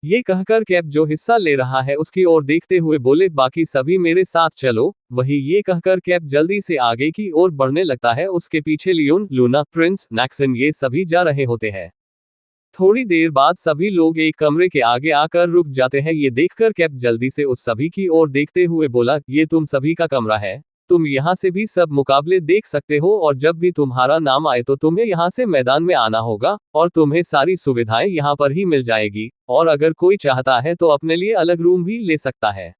ये कहकर कैप जो हिस्सा ले रहा है उसकी ओर देखते हुए बोले, बाकी सभी मेरे साथ चलो। वही ये कहकर कैप जल्दी से आगे की ओर बढ़ने लगता है, उसके पीछे लियोन, लूना, प्रिंस, नैक्सन ये सभी जा रहे होते हैं। थोड़ी देर बाद सभी लोग एक कमरे के आगे आकर रुक जाते हैं। ये देखकर कैप जल्दी से उस सभी की ओर देखते हुए बोला, ये तुम सभी का कमरा है, तुम यहाँ से भी सब मुकाबले देख सकते हो और जब भी तुम्हारा नाम आए तो तुम्हें यहाँ से मैदान में आना होगा और तुम्हें सारी सुविधाएं यहाँ पर ही मिल जाएगी, और अगर कोई चाहता है तो अपने लिए अलग रूम भी ले सकता है।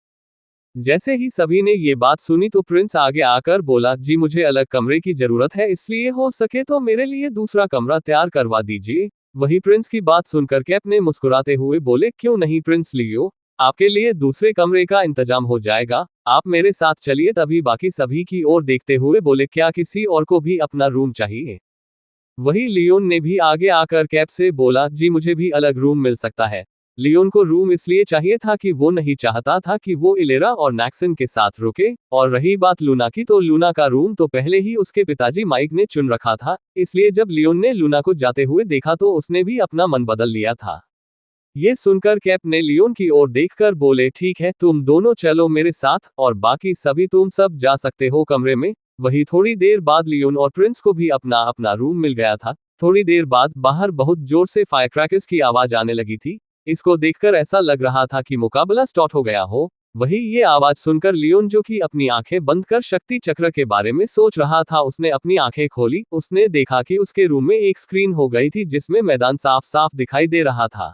जैसे ही सभी ने ये बात सुनी तो प्रिंस आगे आकर बोला, जी मुझे अलग कमरे की जरूरत है, इसलिए हो सके तो मेरे लिए दूसरा कमरा तैयार करवा दीजिए। वही प्रिंस की बात सुनकर कैप ने मुस्कुराते हुए बोले, क्यों नहीं प्रिंस लियो, आपके लिए दूसरे कमरे का इंतजाम हो जाएगा, आप मेरे साथ चलिए। तभी बाकी सभी की ओर देखते हुए बोले, क्या किसी और को भी अपना रूम चाहिए? वही लियोन ने भी आगे आकर कैप से बोला, जी मुझे भी अलग रूम मिल सकता है। लियोन को रूम इसलिए चाहिए था कि वो नहीं चाहता था कि वो इलेरा और नैक्सन के साथ रुके, और रही बात लूना की तो लूना का रूम तो पहले ही उसके पिताजी माइक ने चुन रखा था, इसलिए जब लियोन ने लूना को जाते हुए देखा तो उसने भी अपना मन बदल लिया था। ये सुनकर कैप ने लियोन की ओर देखकर बोले, ठीक है तुम दोनों चलो मेरे साथ, और बाकी सभी तुम सब जा सकते हो कमरे में। वही थोड़ी देर बाद लियोन और प्रिंस को भी अपना अपना रूम मिल गया था। थोड़ी देर बाद बाहर बहुत जोर से फायरक्रैकर्स की आवाज आने लगी थी। इसको देखकर ऐसा लग रहा था कि मुकाबला स्टार्ट हो गया हो। वही ये आवाज सुनकर लियोन जो कि अपनी आंखें बंद कर शक्ति चक्र के बारे में सोच रहा था, उसने अपनी आंखें खोली। उसने देखा कि उसके रूम में एक स्क्रीन हो गई थी जिसमें मैदान साफ साफ दिखाई दे रहा था।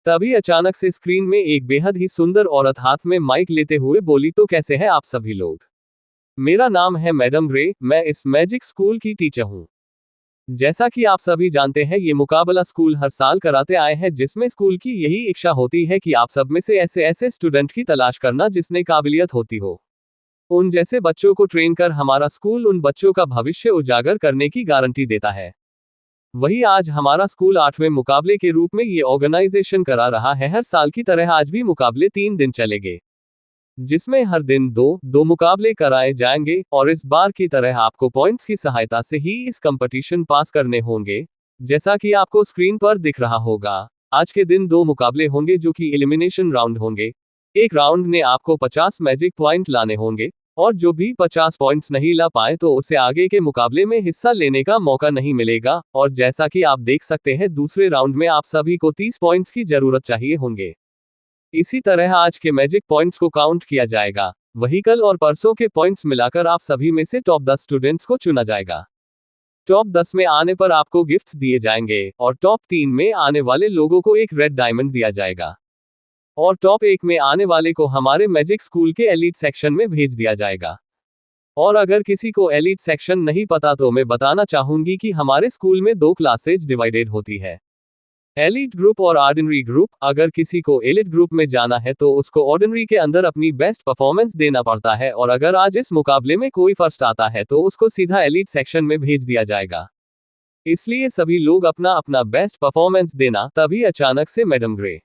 तभी अचानक से स्क्रीन में एक बेहद ही सुंदर औरत हाथ में माइक लेते हुए बोली, तो कैसे हैं आप सभी लोग, मेरा नाम है मैडम ग्रे, मैं इस मैजिक स्कूल की टीचर हूँ। जैसा कि आप सभी जानते हैं ये मुकाबला स्कूल हर साल कराते आए हैं, जिसमें स्कूल की यही इच्छा होती है कि आप सब में से ऐसे ऐसे स्टूडेंट की तलाश करना जिसने काबिलियत होती हो। उन जैसे बच्चों को ट्रेन कर हमारा स्कूल उन बच्चों का भविष्य उजागर करने की गारंटी देता है। वही आज हमारा स्कूल 8वें मुकाबले के रूप में ये ऑर्गेनाइजेशन करा रहा है। हर साल की तरह आज भी मुकाबले 3 दिन चलेंगे, जिसमें हर दिन दो मुकाबले कराए जाएंगे, और इस बार की तरह आपको पॉइंट्स की सहायता से ही इस कंपटीशन पास करने होंगे। जैसा कि आपको स्क्रीन पर दिख रहा होगा, आज के दिन 2 मुकाबले होंगे जो कि एलिमिनेशन राउंड होंगे। एक राउंड में आपको 50 मैजिक पॉइंट लाने होंगे, और जो भी 50 पॉइंट्स नहीं ला पाए तो उसे आगे के मुकाबले में हिस्सा लेने का मौका नहीं मिलेगा। और जैसा कि आप देख सकते हैं दूसरे राउंड में आप सभी को 30 पॉइंट्स की जरूरत चाहिए होंगे। इसी तरह आज के मैजिक पॉइंट्स को काउंट किया जाएगा। वही कल और परसों के पॉइंट्स मिलाकर आप सभी में से टॉप 10 स्टूडेंट्स को चुना जाएगा। टॉप 10 में आने पर आपको गिफ्ट्स दिए जाएंगे, और टॉप 3 में आने वाले लोगों को एक रेड डायमंड दिया जाएगा, और टॉप 1 में आने वाले को हमारे मैजिक स्कूल के एलीट सेक्शन में भेज दिया जाएगा। और अगर किसी को एलीट सेक्शन नहीं पता तो मैं बताना चाहूंगी कि हमारे स्कूल में 2 क्लासेज डिवाइडेड होती है, एलीट ग्रुप और ऑर्डिनरी ग्रुप। अगर किसी को एलीट ग्रुप में जाना है तो उसको ऑर्डिनरी के अंदर अपनी बेस्ट परफॉर्मेंस देना पड़ता है, और अगर आज इस मुकाबले में कोई फर्स्ट आता है तो उसको सीधा एलीट सेक्शन में भेज दिया जाएगा। इसलिए सभी लोग अपना अपना बेस्ट परफॉर्मेंस देना। तभी अचानक से मैडम ग्रे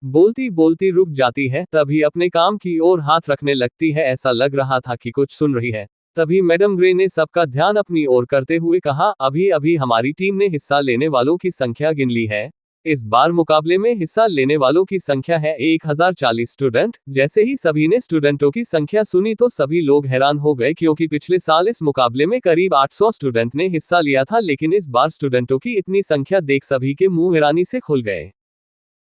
बोलती बोलती रुक जाती है, तभी अपने काम की ओर हाथ रखने लगती है। ऐसा लग रहा था कि कुछ सुन रही है। तभी मैडम ग्रे ने सबका ध्यान अपनी ओर करते हुए कहा, अभी अभी हमारी टीम ने हिस्सा लेने वालों की संख्या गिन ली है। इस बार मुकाबले में हिस्सा लेने वालों की संख्या है 1040 स्टूडेंट। जैसे ही सभी ने स्टूडेंटों की संख्या सुनी तो सभी लोग हैरान हो गए, क्योंकि पिछले साल इस मुकाबले में करीब 800 स्टूडेंट ने हिस्सा लिया था, लेकिन इस बार स्टूडेंटों की इतनी संख्या देख सभी के मुंह हैरानी से खुल गए।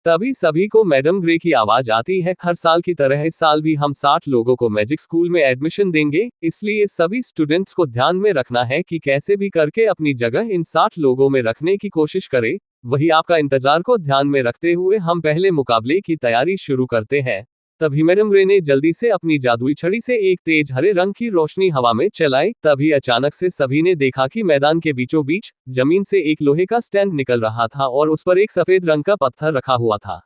तभी सभी को मैडम ग्रे की आवाज आती है, हर साल की तरह इस साल भी हम 60 लोगों को मैजिक स्कूल में एडमिशन देंगे, इसलिए सभी स्टूडेंट्स को ध्यान में रखना है कि कैसे भी करके अपनी जगह इन 60 लोगों में रखने की कोशिश करें। वही आपका इंतजार को ध्यान में रखते हुए हम पहले मुकाबले की तैयारी शुरू करते हैं। तभी मैडम रे ने जल्दी से अपनी जादुई छड़ी से एक तेज हरे रंग की रोशनी हवा में चलाई। तभी अचानक से सभी ने देखा कि मैदान के बीचों बीच जमीन से एक लोहे का स्टैंड निकल रहा था और उस पर एक सफेद रंग का पत्थर रखा हुआ था।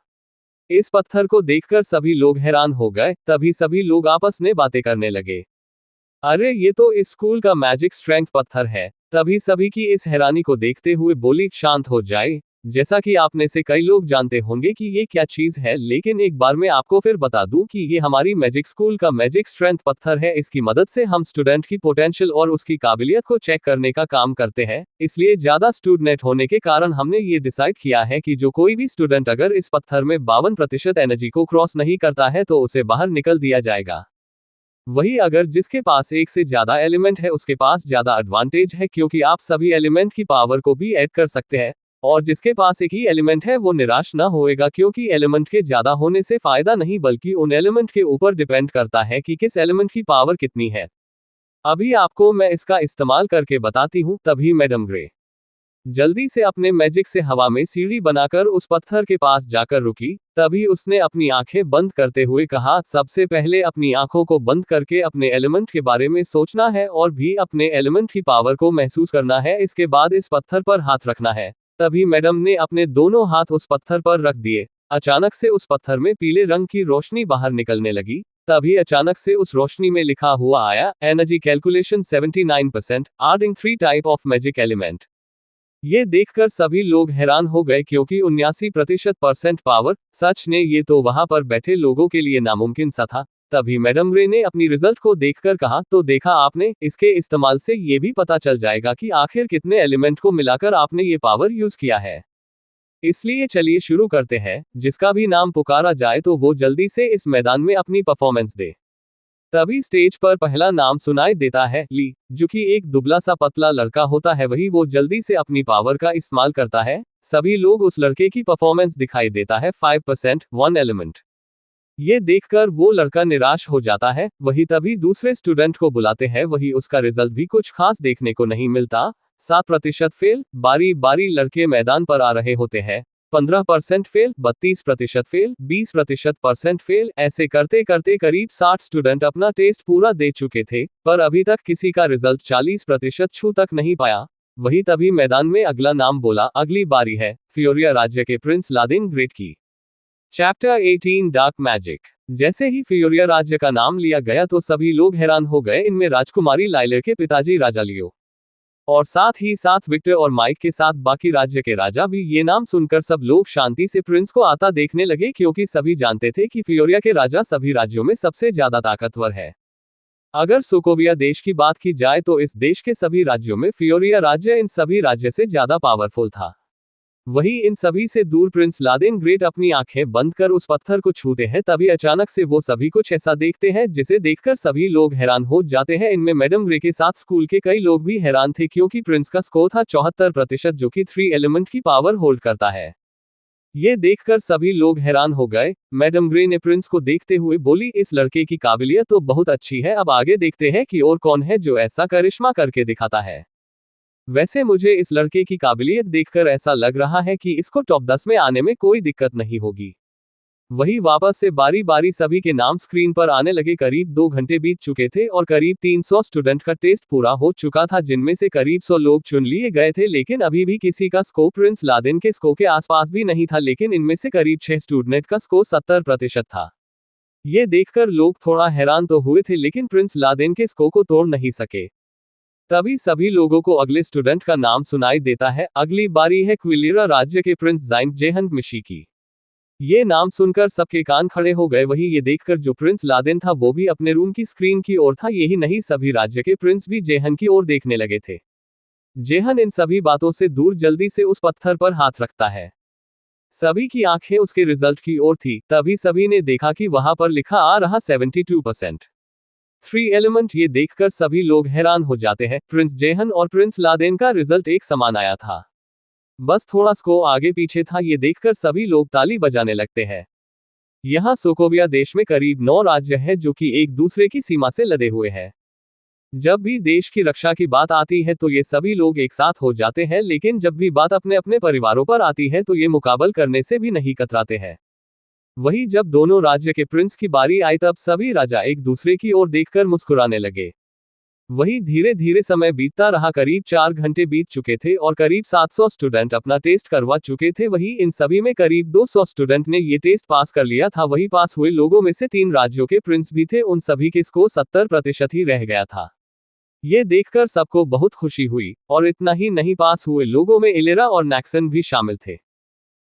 इस पत्थर को देखकर सभी लोग हैरान हो गए। तभी सभी लोग आपस में बातें करने लगे, अरे ये तो इस स्कूल का मैजिक स्ट्रेंथ पत्थर है। तभी सभी की इस हैरानी को देखते हुए बोली, शांत हो जाए। जैसा कि आप में से कई लोग जानते होंगे कि ये क्या चीज है, लेकिन एक बार मैं आपको फिर बता दूं कि ये हमारी मैजिक स्कूल का मैजिक स्ट्रेंथ पत्थर है। इसकी मदद से हम स्टूडेंट की पोटेंशियल और उसकी काबिलियत को चेक करने का काम करते हैं। इसलिए ज्यादा स्टूडेंट होने के कारण हमने ये डिसाइड किया है कि जो कोई भी स्टूडेंट अगर इस पत्थर में 52% एनर्जी को क्रॉस नहीं करता है तो उसे बाहर निकल दिया जाएगा। वही अगर जिसके पास एक से ज्यादा एलिमेंट है उसके पास ज्यादा एडवांटेज है, क्योंकि आप सभी एलिमेंट की पावर को भी ऐड कर सकते हैं। और जिसके पास एक ही एलिमेंट है वो निराश न होएगा, क्योंकि एलिमेंट के ज्यादा होने से फायदा नहीं बल्कि उन एलिमेंट के ऊपर डिपेंड करता है कि किस एलिमेंट की पावर कितनी है। अभी आपको मैं इसका इस्तेमाल करके बताती हूँ। तभी मैडम ग्रे जल्दी से अपने मैजिक से हवा में सीढ़ी बनाकर उस पत्थर के पास जाकर रुकी। तभी उसने अपनी आंखें बंद करते हुए कहा, सबसे पहले अपनी आंखों को बंद करके अपने एलिमेंट के बारे में सोचना है और भी अपने एलिमेंट की पावर को महसूस करना है। इसके बाद इस पत्थर पर हाथ रखना है। तभी मैडम ने अपने दोनों हाथ उस पत्थर पर रख दिए। अचानक से उस पत्थर में पीले रंग की रोशनी बाहर निकलने लगी। तभी अचानक से उस रोशनी में लिखा हुआ आया, energy calculation 79%, adding 3 type of magic element. ये देखकर सभी लोग हैरान हो गए, क्योंकि 79% पावर, सच ने ये तो वहां पर बैठे लोगों के लिए नामुमकिन सा था। तभी मैडम रे ने अपनी रिजल्ट को देखकर कहा, तो देखा आपने, इसके इस्तेमाल से ये भी पता चल जाएगा कि आखिर कितने एलिमेंट को मिलाकर आपने ये पावर यूज किया है। इसलिए चलिए शुरू करते हैं। जिसका भी नाम पुकारा जाए तो वो जल्दी से इस मैदान में अपनी परफॉर्मेंस दे। तभी स्टेज पर पहला नाम सुनाई देता है, ली, जो कि एक दुबला सा पतला लड़का होता है। वही वो जल्दी से अपनी पावर का इस्तेमाल करता है। सभी लोग उस लड़के की परफॉर्मेंस दिखाई देता है 5%, 1 एलिमेंट। ये देखकर वो लड़का निराश हो जाता है। वही तभी दूसरे स्टूडेंट को बुलाते हैं। वही उसका रिजल्ट भी कुछ खास देखने को नहीं मिलता। 7% फेल। बारी बारी लड़के मैदान पर आ रहे होते हैं। 15% फेल, 32% फेल, 20% फेल। ऐसे करते करते करीब 60 स्टूडेंट अपना टेस्ट पूरा दे चुके थे, पर अभी तक किसी का रिजल्ट 40% छू तक नहीं पाया। वही तभी मैदान में अगला नाम बोला। अगली बारी है फियोरिया राज्य के प्रिंस लादेन ग्रेट की। Chapter 18 dark magic. जैसे ही फियोरिया राज्य का नाम लिया गया तो सभी लोग हैरान हो गए। इनमें राजकुमारी लाइलर के पिताजी राजा लियो और साथ ही साथ विक्टर और माइक के साथ बाकी राज्य के राजा भी। ये नाम सुनकर सब लोग शांति से प्रिंस को आता देखने लगे, क्योंकि सभी जानते थे कि फियोरिया के राजा सभी राज्यों में सबसे ज्यादा ताकतवर है। अगर सोकोविया देश की बात की जाए तो इस देश के सभी राज्यों में फियोरिया राज्य इन सभी राज्य से ज्यादा पावरफुल था। वही इन सभी से दूर प्रिंस लादेन ग्रेट अपनी आंखें बंद कर उस पत्थर को छूते हैं। तभी अचानक से वो सभी कुछ ऐसा देखते हैं जिसे देखकर सभी लोग हैरान हो जाते हैं। इनमें मैडम ग्रे के साथ स्कूल के कई लोग भी हैरान थे, क्योंकि प्रिंस का स्कोर था 74%, जो कि 3 एलिमेंट की पावर होल्ड करता है। ये देखकर सभी लोग हैरान हो गए। मैडम ग्रे ने प्रिंस को देखते हुए बोली, इस लड़के की काबिलियत तो बहुत अच्छी है। अब आगे देखते हैं कि और कौन है जो ऐसा करिश्मा करके दिखाता है। वैसे मुझे इस लड़के की काबिलियत देखकर ऐसा लग रहा है कि इसको टॉप 10 में आने में कोई दिक्कत नहीं होगी। वही वापस से बारी बारी सभी के नाम स्क्रीन पर आने लगे। करीब 2 घंटे बीत चुके थे और करीब 300 स्टूडेंट का टेस्ट पूरा हो चुका था, जिनमें से करीब 100 लोग चुन लिए गए थे। लेकिन अभी भी किसी का स्कोर प्रिंस लादेन के स्कोर के आसपास भी नहीं था। लेकिन इनमें से करीब 6 स्टूडेंट का स्कोर 70% था। ये देखकर लोग थोड़ा हैरान तो हुए थे, लेकिन प्रिंस लादेन के स्कोर को तोड़ नहीं सके। तभी सभी लोगों को अगले स्टूडेंट का नाम सुनाई देता है। अगली बारी है क्विलिरा राज्य के प्रिंस जाइंट जेहन मिशी की। ये नाम सुनकर सबके कान खड़े हो गए। वही ये देखकर जो प्रिंस लादेन था वो भी अपने रूम की स्क्रीन की ओर था। यही नहीं, सभी राज्य के प्रिंस भी जेहन की ओर देखने लगे थे। जेहन इन सभी बातों से दूर जल्दी से उस पत्थर पर हाथ रखता है। सभी की आंखें उसके रिजल्ट की ओर थी। तभी सभी ने देखा कि वहां पर लिखा आ रहा 72%, 3 एलिमेंट। ये देखकर सभी लोग हैरान हो जाते हैं। प्रिंस जेहन और प्रिंस लादेन का रिजल्ट एक समान आया था, बस थोड़ा स्कोर आगे पीछे था। ये देखकर सभी लोग ताली बजाने लगते हैं। यहाँ सोकोविया देश में करीब 9 राज्य हैं जो कि एक दूसरे की सीमा से लदे हुए हैं। जब भी देश की रक्षा की बात आती है तो ये सभी लोग एक साथ हो जाते हैं, लेकिन जब भी बात अपने अपने परिवारों पर आती है तो ये मुकाबल करने से भी नहीं कतराते हैं। वही जब दोनों राज्य के प्रिंस की बारी आई तब सभी राजा एक दूसरे की ओर देखकर मुस्कुराने लगे। वही धीरे धीरे समय बीतता रहा, करीब 4 घंटे बीत चुके थे और करीब 700 स्टूडेंट अपना टेस्ट करवा चुके थे। वही इन सभी में करीब 200 स्टूडेंट ने ये टेस्ट पास कर लिया था। वही पास हुए लोगों में से 3 राज्यों के प्रिंस भी थे, उन सभी के स्कोर 70% ही रह गया था। ये देखकर सबको बहुत खुशी हुई, और इतना ही नहीं, पास हुए लोगों में इलेरा और नैक्सन भी शामिल थे।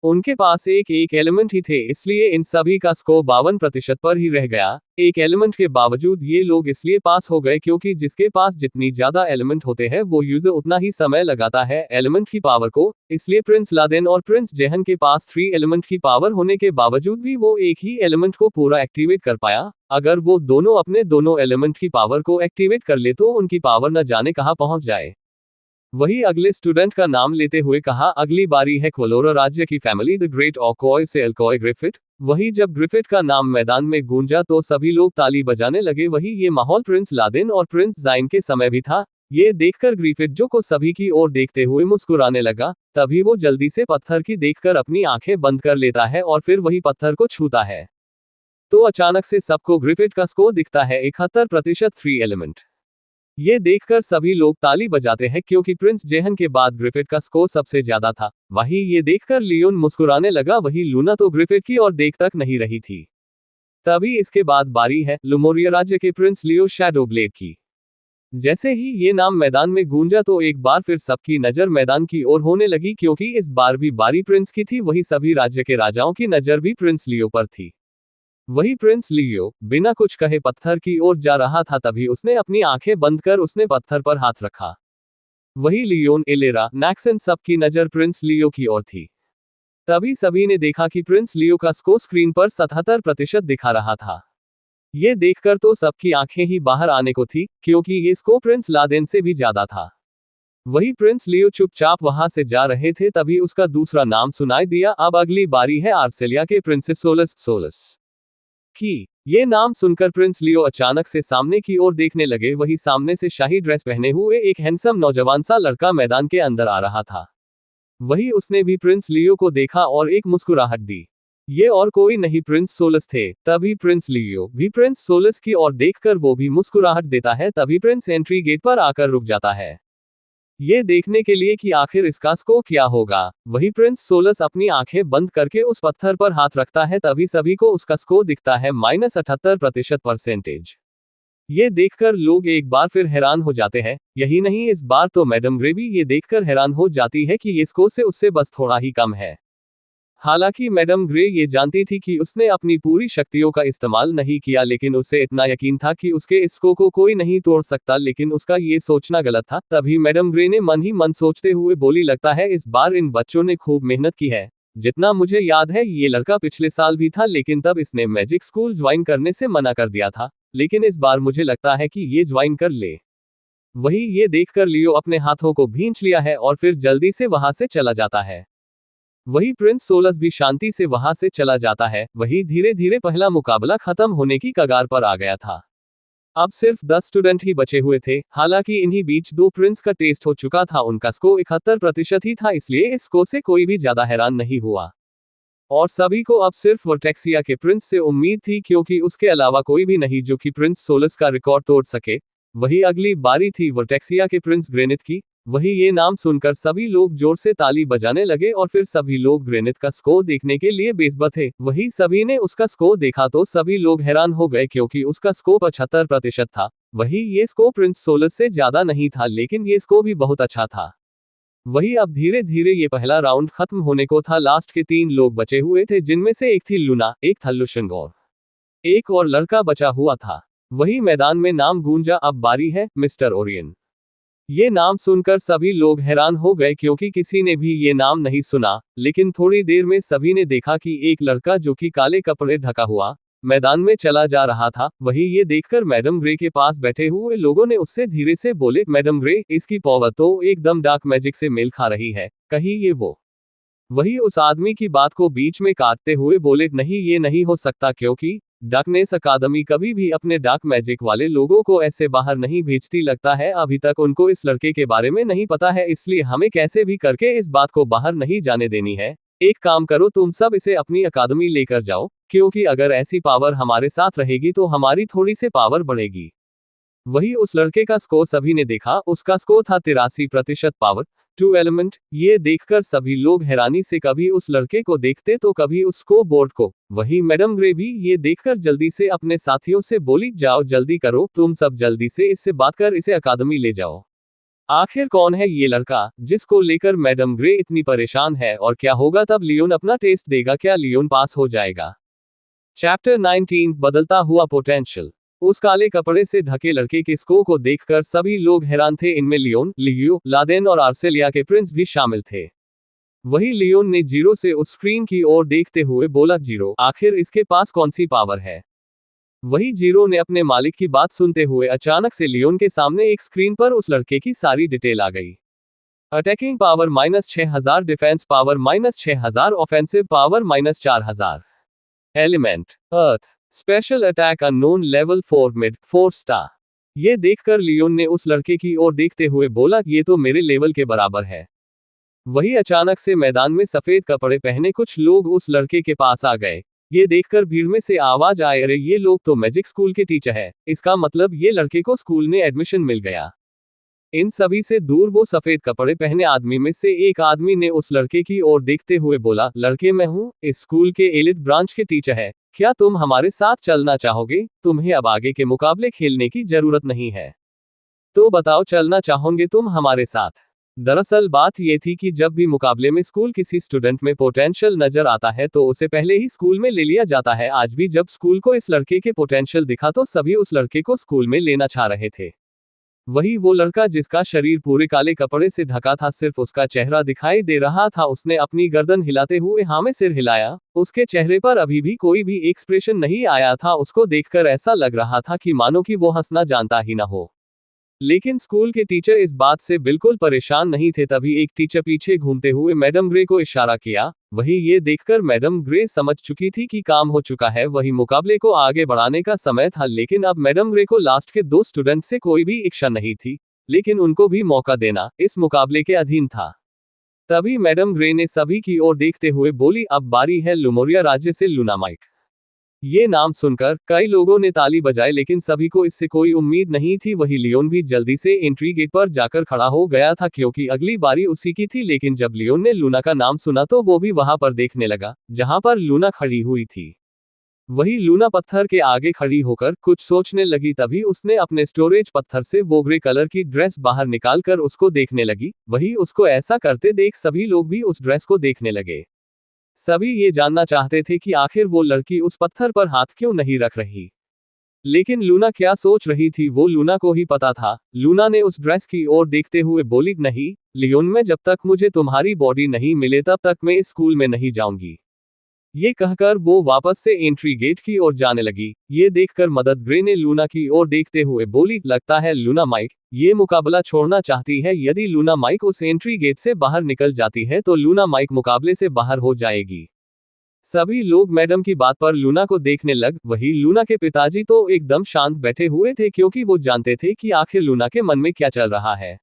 उनके पास एक एक एलिमेंट ही थे, इसलिए इन सभी का स्कोर 52% पर ही रह गया। एक एलिमेंट के बावजूद ये लोग इसलिए पास हो गए क्योंकि जिसके पास जितनी ज्यादा एलिमेंट होते हैं वो यूजर उतना ही समय लगाता है एलिमेंट की पावर को। इसलिए प्रिंस लादेन और प्रिंस जेहन के पास 3 एलिमेंट की पावर होने के बावजूद भी वो एक ही एलिमेंट को पूरा एक्टिवेट कर पाया। अगर वो दोनों अपने दोनों एलिमेंट की पावर को एक्टिवेट कर ले तो उनकी पावर न जाने कहां पहुंच जाए। वही अगले स्टूडेंट का नाम लेते हुए कहा, अगली बारी है क्वलोरा राज्य की फैमिली द ग्रेट ऑकॉय से एल्कॉय ग्रिफिट। वही जब ग्रिफिट का नाम मैदान में गूंजा तो सभी लोग ताली बजाने लगे। वही ये माहौल प्रिंस लादेन और प्रिंस जाइन के समय भी था। ये देखकर ग्रिफिट जो को सभी की ओर देखते हुए मुस्कुराने लगा। तभी वो जल्दी से पत्थर की देखकर अपनी आंखें बंद कर लेता है और फिर वही पत्थर को छूता है तो अचानक से सबको ग्रिफिट का स्कोर दिखता है 71% 3 एलिमेंट। ये देखकर सभी लोग ताली बजाते हैं क्योंकि प्रिंस जेहन के बाद ग्रिफिट का स्कोर सबसे ज्यादा था। वही ये देखकर लियोन मुस्कुराने लगा। वही लूना तो ग्रिफिट की ओर देख तक नहीं रही थी। तभी इसके बाद बारी है लुमोरिया राज्य के प्रिंस लियो शैडोब्लेड की। जैसे ही ये नाम मैदान में गूंजा तो एक बार फिर सबकी नजर मैदान की ओर होने लगी क्योंकि इस बार भी बारी प्रिंस की थी। वही सभी राज्य के राजाओं की नजर भी प्रिंस लियो पर थी। वही प्रिंस लियो बिना कुछ कहे पत्थर की ओर जा रहा था। तभी उसने अपनी आंखें बंद कर उसने पत्थर पर हाथ रखा। वही लियोन, इलेरा, नैक्सन सबकी नजर प्रिंस लियो की ओर थी। तभी सभी ने देखा कि प्रिंस लियो का स्कोर स्क्रीन पर 77% दिखा रहा था। ये देखकर तो सबकी आंखें ही बाहर आने को थी क्योंकि ये स्कोर प्रिंस लादेन से भी ज्यादा था। वही प्रिंस लियो चुपचाप वहां से जा रहे थे तभी उसका दूसरा नाम सुनाई दिया। अब अगली बारी है आर्सेलिया के प्रिंसेस सोलस की। ये नाम सुनकर प्रिंस लियो अचानक से सामने की ओर देखने लगे। वही सामने से शाही ड्रेस पहने हुए एक हैंडसम नौजवान सा लड़का मैदान के अंदर आ रहा था। वही उसने भी प्रिंस लियो को देखा और एक मुस्कुराहट दी। ये और कोई नहीं प्रिंस सोलस थे। तभी प्रिंस लियो भी प्रिंस सोलस की ओर देखकर वो भी मुस्कुराहट देता है। तभी प्रिंस एंट्री गेट पर आकर रुक जाता है, ये देखने के लिए कि आखिर इसका स्कोर क्या होगा। वही प्रिंस सोलस अपनी आंखें बंद करके उस पत्थर पर हाथ रखता है। तभी सभी को उसका स्कोर दिखता है -78%। ये देखकर लोग एक बार फिर हैरान हो जाते हैं। यही नहीं, इस बार तो मैडम ग्रे भी ये देखकर हैरान हो जाती है कि ये स्कोर से उससे बस थोड़ा ही कम है। हालांकि मैडम ग्रे ये जानती थी कि उसने अपनी पूरी शक्तियों का इस्तेमाल नहीं किया, लेकिन उसे इतना यकीन था कि उसके इस स्कोर को कोई नहीं तोड़ सकता। लेकिन उसका ये सोचना गलत था। तभी मैडम ग्रे ने मन ही मन सोचते हुए बोली, लगता है इस बार इन बच्चों ने खूब मेहनत की है। जितना मुझे याद है ये लड़का पिछले साल भी था, लेकिन तब इसने मैजिक स्कूल ज्वाइन करने से मना कर दिया था। लेकिन इस बार मुझे लगता है कि ये ज्वाइन कर ले। वही ये देखकर लियो अपने हाथों को भींच लिया है और फिर जल्दी से वहां से चला जाता है। वही प्रिंस सोलस भी शांति से वहां से चला जाता है। वही धीरे धीरे पहला मुकाबला खत्म होने की कगार पर आ गया था। अब सिर्फ 10 स्टूडेंट ही बचे हुए थे। हालांकि इन्हीं बीच 2 प्रिंस का टेस्ट हो चुका था। उनका स्कोर 71% ही था, इसलिए इस स्कोर से कोई भी ज्यादा हैरान नहीं हुआ। और सभी को अब सिर्फ वर्टेक्सिया के प्रिंस से उम्मीद थी, क्योंकि उसके अलावा कोई भी नहीं जो कि प्रिंस सोलस का रिकॉर्ड तोड़ सके। वही अगली बारी थी वर्टेक्सिया के प्रिंस ग्रेनिथ की। वही ये नाम सुनकर सभी लोग जोर से ताली बजाने लगे और फिर सभी लोग ग्रेनिथ का स्कोर देखने के लिए बेसब्री थे। वही सभी ने उसका स्कोर देखा तो सभी लोग हैरान हो गए, क्योंकि उसका स्कोर 75% था। वही ये स्कोर प्रिंस सोलस से ज्यादा नहीं था, लेकिन ये स्कोर भी बहुत अच्छा था। वही अब धीरे धीरे ये पहला राउंड खत्म होने को था। लास्ट के 3 लोग बचे हुए थे, जिनमें से एक थी लूना, एक था लुशंग और एक और लड़का बचा हुआ था। वही मैदान में नाम गूंजा। अब बारी है मिस्टर ओरियन। ये नाम सुनकर सभी लोग हैरान हो गए, क्योंकि किसी ने भी ये नाम नहीं सुना। लेकिन थोड़ी देर में सभी ने देखा कि एक लड़का जो कि काले कपड़े ढका हुआ मैदान में चला जा रहा था। वही ये देखकर मैडम ग्रे के पास बैठे हुए लोगों ने उससे धीरे से बोले, मैडम ग्रे, इसकी पावर तो एकदम डार्क मैजिक से मेल खा रही है, कहीं ये वो। वही उस आदमी की बात को बीच में काटते हुए बोले, नहीं ये नहीं हो सकता, क्योंकि डार्कनेस अकादमी कभी भी अपने डार्क मैजिक वाले लोगों को ऐसे बाहर नहीं भेजती। लगता है अभी तक उनको इस लड़के के बारे में नहीं पता है, इसलिए हमें कैसे भी करके इस बात को बाहर नहीं जाने देनी है। एक काम करो, तुम सब इसे अपनी अकादमी लेकर जाओ, क्योंकि अगर ऐसी पावर हमारे साथ रहेगी तो हमारी थोड़ी सी पावर बढ़ेगी। वही उस लड़के का स्कोर सभी ने देखा, उसका स्कोर था 83% पावर 2 एलिमेंट। ये देखकर सभी लोग हैरानी से कभी उस लड़के को देखते तो कभी उस स्कोर बोर्ड को। वही मैडम ग्रे भी ये देखकर जल्दी से अपने साथियों से बोली, जाओ जल्दी करो, तुम सब जल्दी से इससे बात कर इसे अकादमी ले जाओ। आखिर कौन है ये लड़का जिसको लेकर मैडम ग्रे इतनी परेशान है, और क्या होगा तब लियोन अपना टेस्ट देगा, क्या लियोन पास हो जाएगा? चैप्टर 19 बदलता हुआ पोटेंशियल। उस काले कपड़े से ढके लड़के के स्कोर को देखकर सभी लोग हैरान थे, इनमें लियोन, लियो, लादेन और आर्सेलिया के प्रिंस भी शामिल थे। वही लियोन ने जीरो से उस स्क्रीन की ओर देखते हुए बोला, जीरो, आखिर इसके पास कौन सी पावर है? वही जीरो ने अपने मालिक की बात सुनते हुए अचानक से लियोन के सामने एक स्क्रीन पर उस लड़के की सारी डिटेल आ गई। Attacking power -6000, defence power -6000, offensive power -4000। Element earth, special attack unknown, level 4 mid 4 star. ये देखकर लियोन ने उस लड़के की ओर देखते हुए बोला, ये तो मेरे लेवल के बराबर है। वही अचानक से मैदान में सफेद कपड़े पहने कुछ लोग उस लड़के के पास आ गए। ये देखकर भीड़ में से आवाज आए, अरे ये लोग तो मैजिक स्कूल के टीचर है, इसका मतलब ये लड़के को स्कूल में एडमिशन मिल गया। इन सभी से दूर वो सफेद कपड़े पहने आदमी में से एक आदमी ने उस लड़के की ओर देखते हुए बोला, लड़के मैं हूँ, इस स्कूल के एलिट ब्रांच के टीचर है, क्या तुम हमारे साथ चलना चाहोगे? तुम्हें अब आगे के मुकाबले खेलने की जरूरत नहीं है। तो बताओ, चलना चाहोगे तुम हमारे साथ? दरअसल बात ये थी कि जब भी मुकाबले में स्कूल किसी स्टूडेंट में पोटेंशियल नजर आता है तो उसे पहले ही स्कूल में ले लिया जाता है। आज भी जब स्कूल को इस लड़के के पोटेंशियल दिखा तो सभी उस लड़के को स्कूल में लेना चाह रहे थे। वही वो लड़का जिसका शरीर पूरे काले कपड़े से ढका था, सिर्फ उसका चेहरा दिखाई दे रहा था, उसने अपनी गर्दन हिलाते हुए हाँ में सिर हिलाया। उसके चेहरे पर अभी भी कोई भी एक्सप्रेशन नहीं आया था, उसको देखकर ऐसा लग रहा था कि मानो कि वो हंसना जानता ही ना हो। लेकिन स्कूल के टीचर इस बात से बिल्कुल परेशान नहीं थे। तभी एक टीचर पीछे घूमते हुए मैडम ग्रे को इशारा किया। वही ये देखकर मैडम ग्रे समझ चुकी थी कि काम हो चुका है, वही मुकाबले को आगे बढ़ाने का समय था। लेकिन अब मैडम ग्रे को लास्ट के 2 स्टूडेंट से कोई भी इच्छा नहीं थी, लेकिन उनको भी मौका देना इस मुकाबले के अधीन था। तभी मैडम ग्रे ने सभी की ओर देखते हुए बोली, अब बारी है लुमोरिया राज्य से लूना माइक। ये नाम सुनकर कई लोगों ने ताली बजाई, लेकिन सभी को इससे कोई उम्मीद नहीं थी। वही लियोन भी जल्दी से एंट्री गेट पर जाकर खड़ा हो गया था, क्योंकि अगली बारी उसी की थी। लेकिन जब लियोन ने लूना का नाम सुना तो वो भी वहां पर देखने लगा जहां पर लूना खड़ी हुई थी। वही लूना पत्थर के आगे खड़ी होकर कुछ सोचने लगी। तभी उसने अपने स्टोरेज पत्थर से वो ग्रे कलर की ड्रेस बाहर निकालकर उसको देखने लगी। वही उसको ऐसा करते देख सभी लोग भी उस ड्रेस को देखने लगे। सभी ये जानना चाहते थे कि आखिर वो लड़की उस पत्थर पर हाथ क्यों नहीं रख रही। लेकिन लूना क्या सोच रही थी वो लूना को ही पता था। लूना ने उस ड्रेस की ओर देखते हुए बोली, नहीं लियोन, मैं जब तक मुझे तुम्हारी बॉडी नहीं मिले तब तक मैं इस स्कूल में नहीं जाऊंगी। ये कहकर वो वापस से एंट्री गेट की ओर जाने लगी। ये देखकर मदद ग्रे ने लूना की ओर देखते हुए बोली, लगता है लूना माइक ये मुकाबला छोड़ना चाहती है। यदि लूना माइक उस एंट्री गेट से बाहर निकल जाती है तो लूना माइक मुकाबले से बाहर हो जाएगी। सभी लोग मैडम की बात पर लूना को देखने लग। वही लूना के पिताजी तो एकदम शांत बैठे हुए थे, क्योंकि वो जानते थे कि आखिर लूना के मन में क्या चल रहा है।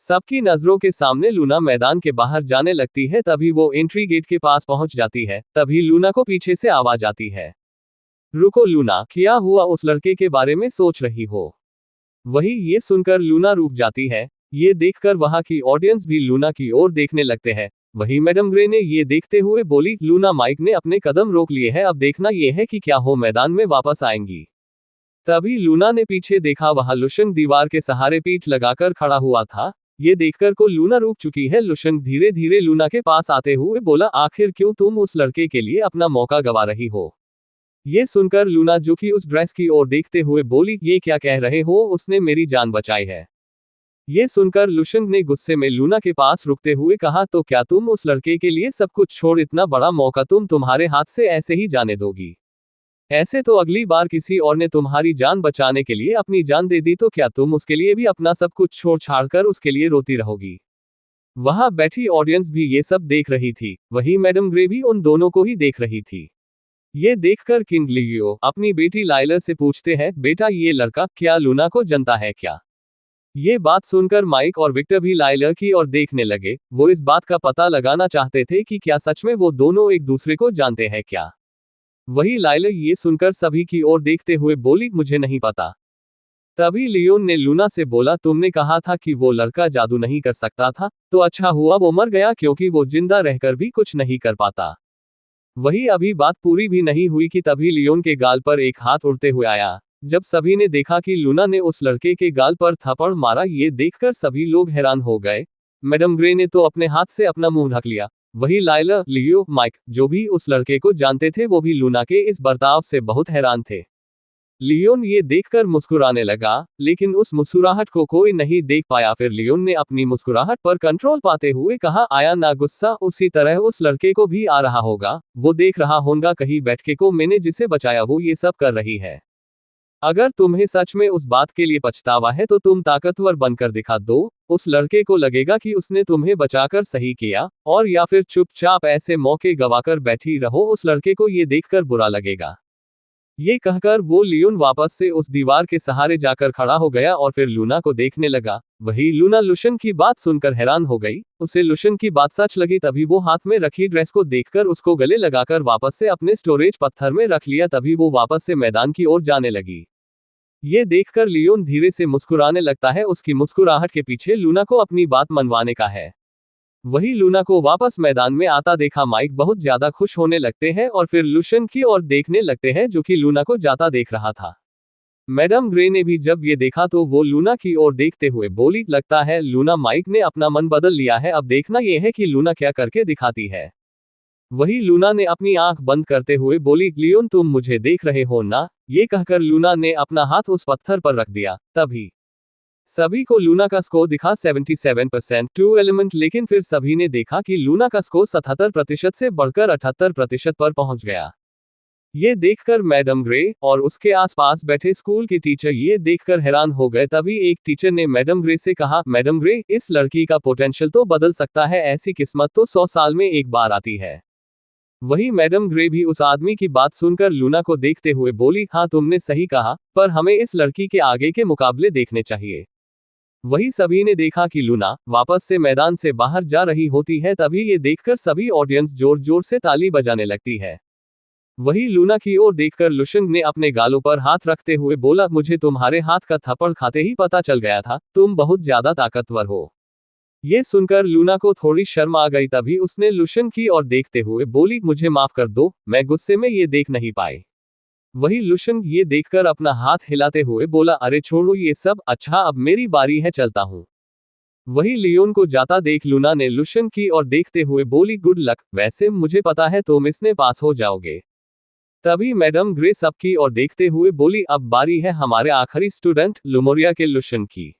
सबकी नजरों के सामने लूना मैदान के बाहर जाने लगती है। तभी वो एंट्री गेट के पास पहुंच जाती है। तभी लूना को पीछे से आवाज आती है, रुको लूना, क्या हुआ? उस लड़के के बारे में सोच रही हो? वही ये सुनकर लूना रुक जाती है। ये देखकर वहां की ऑडियंस भी लूना की ओर देखने लगते हैं। वही मैडम ग्रे ने ये देखते हुए बोली, लूना माइक ने अपने कदम रोक लिए हैं, अब देखना यह है कि क्या हो मैदान में वापस आएंगी। तभी लूना ने पीछे देखा, वहां लुशंग दीवार के सहारे पीठ लगाकर खड़ा हुआ था। ये देखकर को लूना रुक चुकी है। लुशंग धीरे धीरे लूना के पास आते हुए बोला, आखिर क्यों तुम उस लड़के के लिए अपना मौका गवा रही हो? ये सुनकर लूना जो कि उस ड्रेस की ओर देखते हुए बोली, ये क्या कह रहे हो? उसने मेरी जान बचाई है। ये सुनकर लुशंग ने गुस्से में लूना के पास रुकते हुए कहा, तो क्या तुम उस लड़के के लिए सब कुछ छोड़ इतना बड़ा मौका तुम्हारे हाथ से ऐसे ही जाने दोगी? ऐसे तो अगली बार किसी और ने तुम्हारी जान बचाने के लिए अपनी जान दे दी तो क्या तुम उसके लिए भी अपना सब कुछ छोड़ छाड़ कर उसके लिए रोती रहोगी? वहां बैठी ऑडियंस भी ये सब देख रही थी। वही मैडम ग्रे भी उन दोनों को ही देख रही थी। ये देखकर किंग लियो अपनी बेटी लाइलर से पूछते हैं, बेटा ये लड़का क्या लूना को जानता है क्या? ये बात सुनकर माइक और विक्टर भी लाइला की ओर देखने लगे। वो इस बात का पता लगाना चाहते थे कि क्या सच में वो दोनों एक दूसरे को जानते हैं क्या। वही लाइला ये सुनकर सभी की ओर देखते हुए बोली, मुझे नहीं पता। तभी लियोन ने लूना से बोला, तुमने कहा था कि वो लड़का जादू नहीं कर सकता था, तो अच्छा हुआ वो मर गया, क्योंकि वो जिंदा रहकर भी कुछ नहीं कर पाता। वही अभी बात पूरी भी नहीं हुई कि तभी लियोन के गाल पर एक हाथ उड़ते हुए आया। जब सभी ने देखा कि लूना ने उस लड़के के गाल पर थप्पड़ मारा, ये देखकर सभी लोग हैरान हो गए। मैडम ग्रे ने तो अपने हाथ से अपना मुंह ढक लिया। वही लाइला, लियो, माइक, जो भी उस लड़के को जानते थे, वो भी लूना के इस बर्ताव से बहुत हैरान थे। लियोन ये देखकर मुस्कुराने लगा, लेकिन उस मुस्कुराहट को कोई नहीं देख पाया। फिर लियोन ने अपनी मुस्कुराहट पर कंट्रोल पाते हुए कहा, आया ना गुस्सा, उसी तरह उस लड़के को भी आ रहा होगा। वो देख रहा होगा कहीं बैठ के को मैंने जिसे बचाया वो ये सब कर रही है। अगर तुम्हें सच में उस बात के लिए पछतावा है तो तुम ताकतवर बनकर दिखा दो। उस लड़के को लगेगा कि उसने तुम्हें बचाकर सही किया, और या फिर चुपचाप ऐसे मौके गवाकर बैठी रहो, उस लड़के को ये देखकर बुरा लगेगा। ये कहकर वो लियोन वापस से उस दीवार के सहारे जाकर खड़ा हो गया और फिर लूना को देखने लगा। वही लूना लुशन की बात सुनकर हैरान हो गई। उसे लुशन की बात सच लगी। तभी वो हाथ में रखी ड्रेस को देखकर उसको गले लगाकर वापस से अपने स्टोरेज पत्थर में रख लिया। तभी वो वापस से मैदान की ओर जाने लगी। ये देखकर लियोन धीरे से मुस्कुराने लगता है। उसकी मुस्कुराहट के पीछे लूना को अपनी बात मनवाने का है। वही लूना को वापस मैदान में आता देखा माइक बहुत ज्यादा खुश होने लगते हैं और फिर लुशन की ओर देखने लगते हैं, जो कि लूना को जाता देख रहा था। मैडम ग्रे ने भी जब ये देखा तो वो लूना की ओर देखते हुए बोली, लगता है लूना माइक ने अपना मन बदल लिया है, अब देखना यह है कि लूना क्या करके दिखाती है। वही लूना ने अपनी आंख बंद करते हुए बोली, लियोन तुम मुझे देख रहे हो ना। ये कहकर लूना ने अपना हाथ उस पत्थर पर रख दिया। तभी सभी को लूना का स्कोर दिखा 77% टू एलिमेंट, लेकिन फिर सभी ने देखा कि लूना का स्कोर 77% से बढ़कर 78% पर पहुंच गया। ये देखकर मैडम ग्रे और उसके आसपास बैठे स्कूल के टीचर ये देखकर हैरान हो गए। तभी एक टीचर ने मैडम ग्रे से कहा, मैडम ग्रे, इस लड़की का पोटेंशियल तो बदल सकता है, ऐसी किस्मत तो 100 साल में एक बार आती है। वही मैडम ग्रे भी उस आदमी की बात सुनकर लूना को देखते हुए बोली, हाँ तुमने सही कहा, पर हमें इस लड़की के आगे के मुकाबले देखने चाहिए। वही सभी ने देखा कि लूना वापस से मैदान से बाहर जा रही होती है। तभी ये देखकर सभी ऑडियंस जोर जोर से ताली बजाने लगती है। वही लूना की ओर देखकर लुशन ने अपने गालों पर हाथ रखते हुए बोला, मुझे तुम्हारे हाथ का थप्पड़ खाते ही पता चल गया था, तुम बहुत ज्यादा ताकतवर हो। ये सुनकर लूना को थोड़ी शर्म आ गई। तभी उसने लुशन की ओर देखते हुए बोली, मुझे माफ कर दो, मैं गुस्से में ये देख नहीं पाई। वही लुशन ये देखकर अपना हाथ हिलाते हुए बोला, अरे छोड़ो ये सब, अच्छा अब मेरी बारी है, चलता हूँ। वही लियोन को जाता देख लूना ने लुशन की ओर देखते हुए बोली, गुड लक, वैसे मुझे पता है तुम इसने पास हो जाओगे। तभी मैडम ग्रे सबकी ओर देखते हुए बोली, अब बारी है हमारे आखिरी स्टूडेंट लुमोरिया के लुशन की।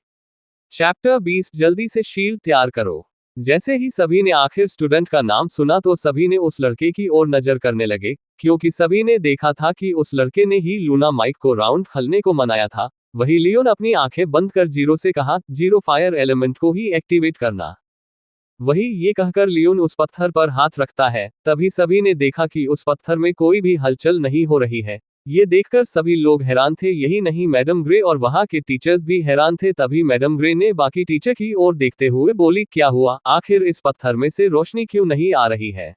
चैप्टर 20, जल्दी से शील्ड तैयार करो। जैसे ही सभी ने आखिर स्टूडेंट का नाम सुना तो सभी ने उस लड़के की ओर नजर करने लगे, क्योंकि सभी ने देखा था कि उस लड़के ने ही लूना माइक को राउंड खेलने को मनाया था। वही लियोन अपनी आंखें बंद कर जीरो से कहा, जीरो फायर एलिमेंट को ही एक्टिवेट करना। वही ये कहकर लियोन उस पत्थर पर हाथ रखता है। तभी सभी ने देखा कि उस पत्थर में कोई भी हलचल नहीं हो रही है। ये देखकर सभी लोग हैरान थे, यही नहीं मैडम ग्रे और वहां के टीचर्स भी हैरान थे। तभी मैडम ग्रे ने बाकी टीचर की ओर देखते हुए बोली, क्या हुआ, आखिर इस पत्थर में से रोशनी क्यों नहीं आ रही है।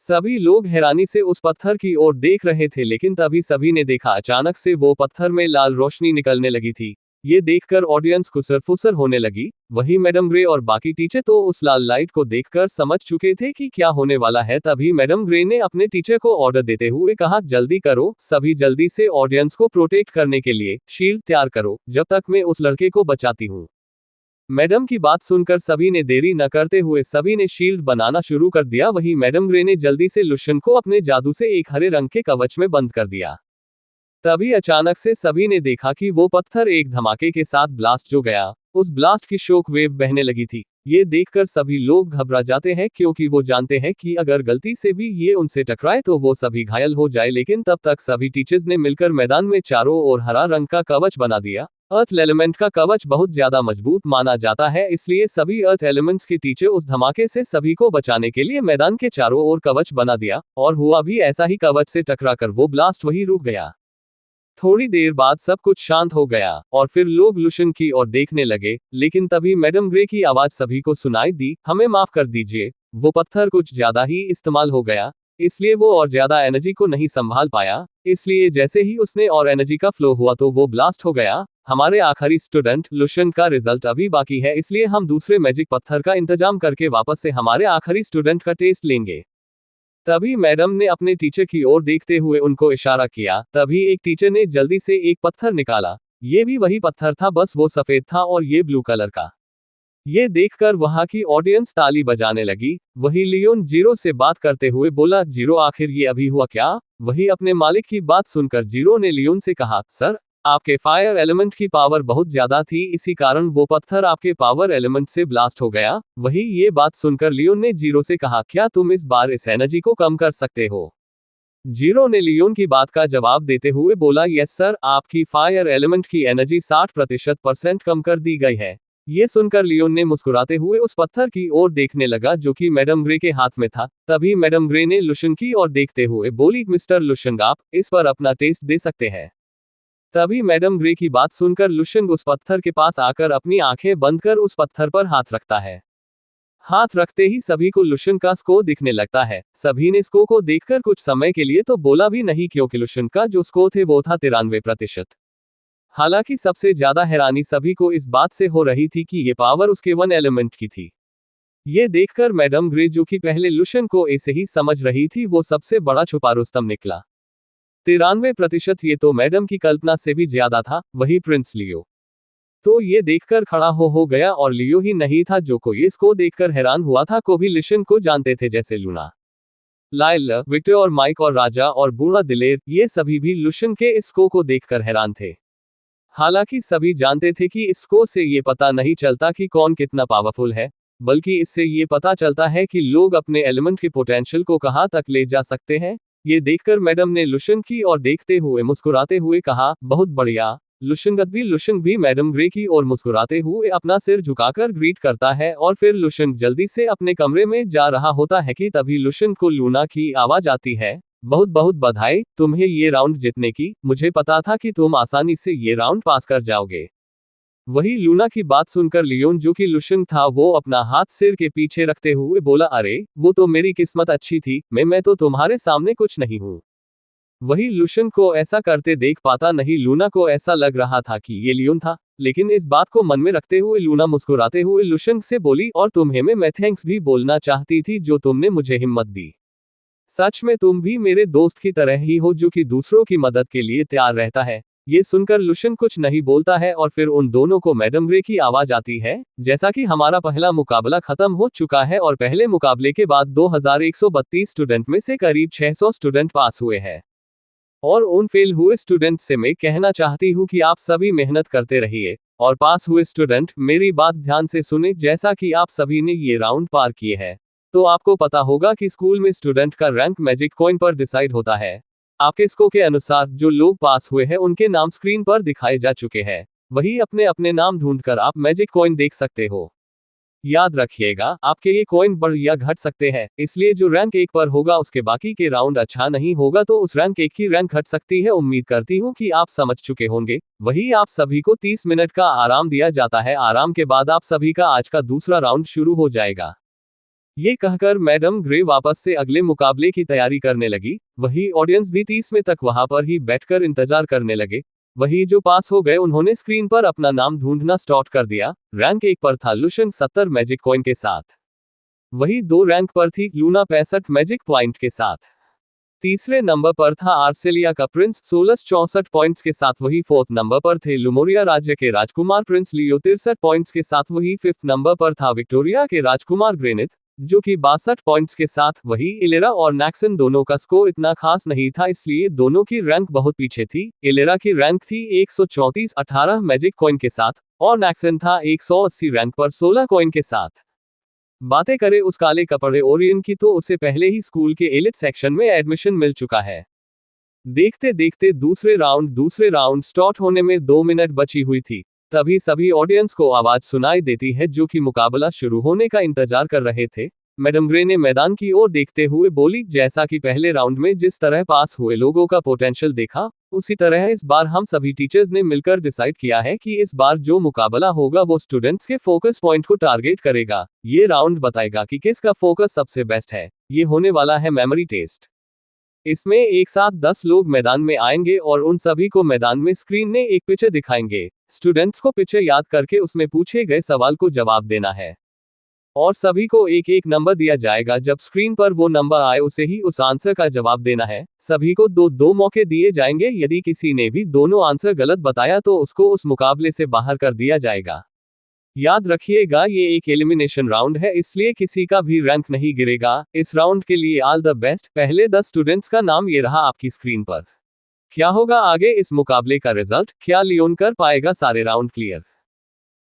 सभी लोग हैरानी से उस पत्थर की ओर देख रहे थे, लेकिन तभी सभी ने देखा अचानक से वो पत्थर में लाल रोशनी निकलने लगी थी। ये देखकर ऑडियंस खुसर-फुसर होने लगी। वही मैडम ग्रे और बाकी टीचर तो उस लाल लाइट को देखकर समझ चुके थे कि क्या होने वाला है। तभी मैडम ग्रे ने अपने टीचर को ऑर्डर देते हुए कहा, जल्दी करो, सभी जल्दी से ऑडियंस को प्रोटेक्ट करने के लिए शील्ड तैयार करो, जब तक मैं उस लड़के को बचाती हूँ। मैडम की बात सुनकर सभी ने देरी न करते हुए सभी ने शील्ड बनाना शुरू कर दिया। वही मैडम ग्रे ने जल्दी से लुशन को अपने जादू से एक हरे रंग के कवच में बंद कर दिया। तभी अचानक से सभी ने देखा कि वो पत्थर एक धमाके के साथ ब्लास्ट हो गया। उस ब्लास्ट की शॉक वेव बहने लगी थी। ये देखकर सभी लोग घबरा जाते हैं, क्योंकि वो जानते हैं कि अगर गलती से भी ये उनसे टकराए तो वो सभी घायल हो जाए। लेकिन तब तक सभी टीचर्स ने मिलकर मैदान में चारों ओर हरा रंग का कवच बना दिया। अर्थ एलिमेंट का कवच बहुत ज्यादा मजबूत माना जाता है, इसलिए सभी अर्थ एलिमेंट्स के टीचर उस धमाके से सभी को बचाने के लिए मैदान के चारों ओर कवच बना दिया। और हुआ भी ऐसा ही, कवच से टकराकर वो ब्लास्ट वही रुक गया। थोड़ी देर बाद सब कुछ शांत हो गया और फिर लोग लुशन की ओर देखने लगे, लेकिन तभी मैडम ग्रे की आवाज सभी को सुनाई दी, हमें माफ कर दीजिए, वो पत्थर कुछ ज्यादा ही इस्तेमाल हो गया, इसलिए वो और ज्यादा एनर्जी को नहीं संभाल पाया, इसलिए जैसे ही उसने और एनर्जी का फ्लो हुआ तो वो ब्लास्ट हो गया। हमारे आखिरी स्टूडेंट लुशन का रिजल्ट अभी बाकी है, इसलिए हम दूसरे मैजिक पत्थर का इंतजाम करके वापस से हमारे आखिरी स्टूडेंट का टेस्ट लेंगे। तभी मैडम ने अपने टीचर की ओर देखते हुए उनको इशारा किया, तभी एक टीचर ने जल्दी से एक पत्थर निकाला। ये भी वही पत्थर था, बस वो सफेद था और ये ब्लू कलर का। ये देखकर वहां की ऑडियंस ताली बजाने लगी। वही लियोन जीरो से बात करते हुए बोला, जीरो आखिर ये अभी हुआ क्या? वही अपने मालिक की बात सुनकर जीरो ने लियोन से कहा, सर आपके फायर एलिमेंट की पावर बहुत ज्यादा थी, इसी कारण वो पत्थर आपके पावर एलिमेंट से ब्लास्ट हो गया। वही ये बात सुनकर लियोन ने जीरो से कहा, क्या तुम इस बार इस एनर्जी को कम कर सकते हो? जीरो ने लियोन की बात का जवाब देते हुए बोला, यस सर, आपकी फायर एलिमेंट की एनर्जी 60% कम कर दी गई है। ये सुनकर लियोन ने मुस्कुराते हुए उस पत्थर की ओर देखने लगा जो कि मैडम ग्रे के हाथ में था। तभी मैडम ग्रे ने लुशन की ओर देखते हुए बोली, मिस्टर लुशन आप इस पर अपना टेस्ट दे सकते हैं। तभी मैडम ग्रे की बात सुनकर लुशन उस पत्थर के पास आकर अपनी आंखें बंद कर उस पत्थर पर हाथ रखता है। हाथ रखते ही सभी को लुशन का स्कोर दिखने लगता है। सभी ने स्कोर को देखकर कुछ समय के लिए तो बोला भी नहीं, क्योंकि लुशन का जो स्कोर थे वो था 93%। हालांकि सबसे ज्यादा हैरानी सभी को इस बात से हो रही थी कि ये पावर उसके वन एलिमेंट की थी। ये देखकर मैडम ग्रे, जो कि पहले लुशन को ऐसे ही समझ रही थी, वो सबसे बड़ा छुपा रुस्तम निकला। 93%, ये तो मैडम की कल्पना से भी ज्यादा था। वही प्रिंस लियो तो ये देखकर खड़ा हो गया, और लियो ही नहीं था जो को इसको देखकर हैरान हुआ था, को भी लुशन को जानते थे, जैसे लूना, लाइल, विक्टर और माइक और राजा और बूढ़ा दिलेर, ये सभी भी लुशन के इसको को देखकर हैरान थे। हालांकि सभी जानते थे कि इसको से ये पता नहीं चलता कि कौन कितना पावरफुल है, बल्कि इससे ये पता चलता है कि लोग अपने एलिमेंट के पोटेंशियल को कहां तक ले जा सकते हैं। ये देखकर मैडम ने लुशन की ओर देखते हुए मुस्कुराते हुए कहा, बहुत बढ़िया। लुशन भी मैडम ग्रे की ओर मुस्कुराते हुए अपना सिर झुकाकर ग्रीट करता है, और फिर लुशन जल्दी से अपने कमरे में जा रहा होता है कि तभी लुशन को लूना की आवाज आती है, बहुत बहुत बधाई तुम्हें ये राउंड जीतने की, मुझे पता था कि तुम आसानी से ये राउंड पास कर जाओगे। वही लूना की बात सुनकर लियोन, जो कि लुशन था, वो अपना हाथ सिर के पीछे रखते हुए बोला, अरे वो तो मेरी किस्मत अच्छी थी, मैं तो तुम्हारे सामने कुछ नहीं हूँ। वही लुशन को ऐसा करते देख पाता नहीं लूना को ऐसा लग रहा था कि ये लियोन था, लेकिन इस बात को मन में रखते हुए लूना मुस्कुराते हुए लुशन से बोली, और तुम्हें मैं थैंक्स भी बोलना चाहती थी जो तुमने मुझे हिम्मत दी। सच में तुम भी मेरे दोस्त की तरह ही हो जो कि दूसरों की मदद के लिए तैयार रहता है। ये सुनकर लुशन कुछ नहीं बोलता है, और फिर उन दोनों को मैडम ग्रे की आवाज आती है, जैसा कि हमारा पहला मुकाबला खत्म हो चुका है और पहले मुकाबले के बाद 2132 स्टूडेंट में से करीब 600 स्टूडेंट पास हुए हैं। और उन फेल हुए स्टूडेंट से मैं कहना चाहती हूँ कि आप सभी मेहनत करते रहिए, और पास हुए स्टूडेंट मेरी बात ध्यान से सुने, जैसा कि आप सभी ने ये राउंड पार किए हैं तो आपको पता होगा कि स्कूल में स्टूडेंट का रैंक मैजिक कॉइन पर डिसाइड होता है। आपके स्कोर के अनुसार जो लोग पास हुए हैं उनके नाम स्क्रीन पर दिखाए जा चुके हैं, वही अपने अपने नाम ढूंढकर आप मैजिक कॉइन देख सकते हो। याद रखिएगा, आपके ये कॉइन बढ़ या घट सकते हैं, इसलिए जो रैंक 1 पर होगा उसके बाकी के राउंड अच्छा नहीं होगा तो उस रैंक 1 की रैंक घट सकती है। उम्मीद करती हूँ कि आप समझ चुके होंगे। वही आप सभी को 30 मिनट का आराम दिया जाता है। आराम के बाद आप सभी का आज का दूसरा राउंड शुरू हो जाएगा। ये कहकर मैडम ग्रे वापस से अगले मुकाबले की तैयारी करने लगी। वही ऑडियंस भी 30 में तक वहां पर ही बैठकर इंतजार करने लगे। वही जो पास हो गए उन्होंने स्क्रीन पर अपना नाम ढूंढना स्टार्ट कर दिया। रैंक 1 पर था लुशन 70 मैजिक कॉइन के साथ। वही 2 रैंक पर थी लूना 65 मैजिक पॉइंट के साथ। तीसरे नंबर पर था आर्सेलिया का प्रिंस 1664 पॉइंट्स के साथ। वही 4th नंबर पर थे लुमोरिया राज्य के राजकुमार प्रिंस लियो 63 पॉइंट्स के साथ। वही 5th नंबर पर था विक्टोरिया के राजकुमार ग्रेनिथ जो कि 62 पॉइंट्स के साथ। वही इलेरा और नैक्सन दोनों का स्कोर इतना खास नहीं था, इसलिए दोनों की रैंक बहुत पीछे थी। इलेरा की रैंक थी 134 18 मैजिक कॉइन के साथ, और नैक्सन था 180 रैंक पर 16 कॉइन के साथ। बातें करें उस काले कपड़े ओरियन की, तो उसे पहले ही स्कूल के एलिट सेक्शन में एडमिशन मिल चुका है। देखते देखते दूसरे राउंड स्टार्ट होने में 2 मिनट बची हुई थी। तभी सभी ऑडियंस को आवाज सुनाई देती है जो कि मुकाबला शुरू होने का इंतजार कर रहे थे। मैडम ग्रे ने मैदान की ओर देखते हुए बोली, जैसा कि पहले राउंड में जिस तरह पास हुए लोगों का पोटेंशियल देखा, उसी तरह इस बार हम सभी टीचर्स ने मिलकर डिसाइड किया है कि इस बार जो मुकाबला होगा वो स्टूडेंट्स के फोकस पॉइंट को टारगेट करेगा। ये राउंड बताएगा कि किसका फोकस सबसे बेस्ट है। ये होने वाला है मेमोरी टेस्ट। इसमें एक साथ 10 लोग मैदान में आएंगे और उन सभी को मैदान में स्क्रीन में एक पिक्चर दिखाएंगे। स्टूडेंट्स को पिक्चर याद करके उसमें पूछे गए सवाल को जवाब देना है और सभी को एक एक नंबर दिया जाएगा। जब स्क्रीन पर वो नंबर आए उसे ही उस आंसर का जवाब देना है। सभी को दो मौके दिए जाएंगे। यदि किसी ने भी दोनों आंसर गलत बताया तो उसको उस मुकाबले से बाहर कर दिया जाएगा। याद रखिएगा ये एक एलिमिनेशन राउंड है, इसलिए किसी का भी रैंक नहीं गिरेगा। इस राउंड के लिए ऑल द बेस्ट। पहले 10 स्टूडेंट्स का नाम ये रहा आपकी स्क्रीन पर। क्या होगा आगे इस मुकाबले का रिजल्ट? क्या लियोन कर पाएगा सारे राउंड क्लियर?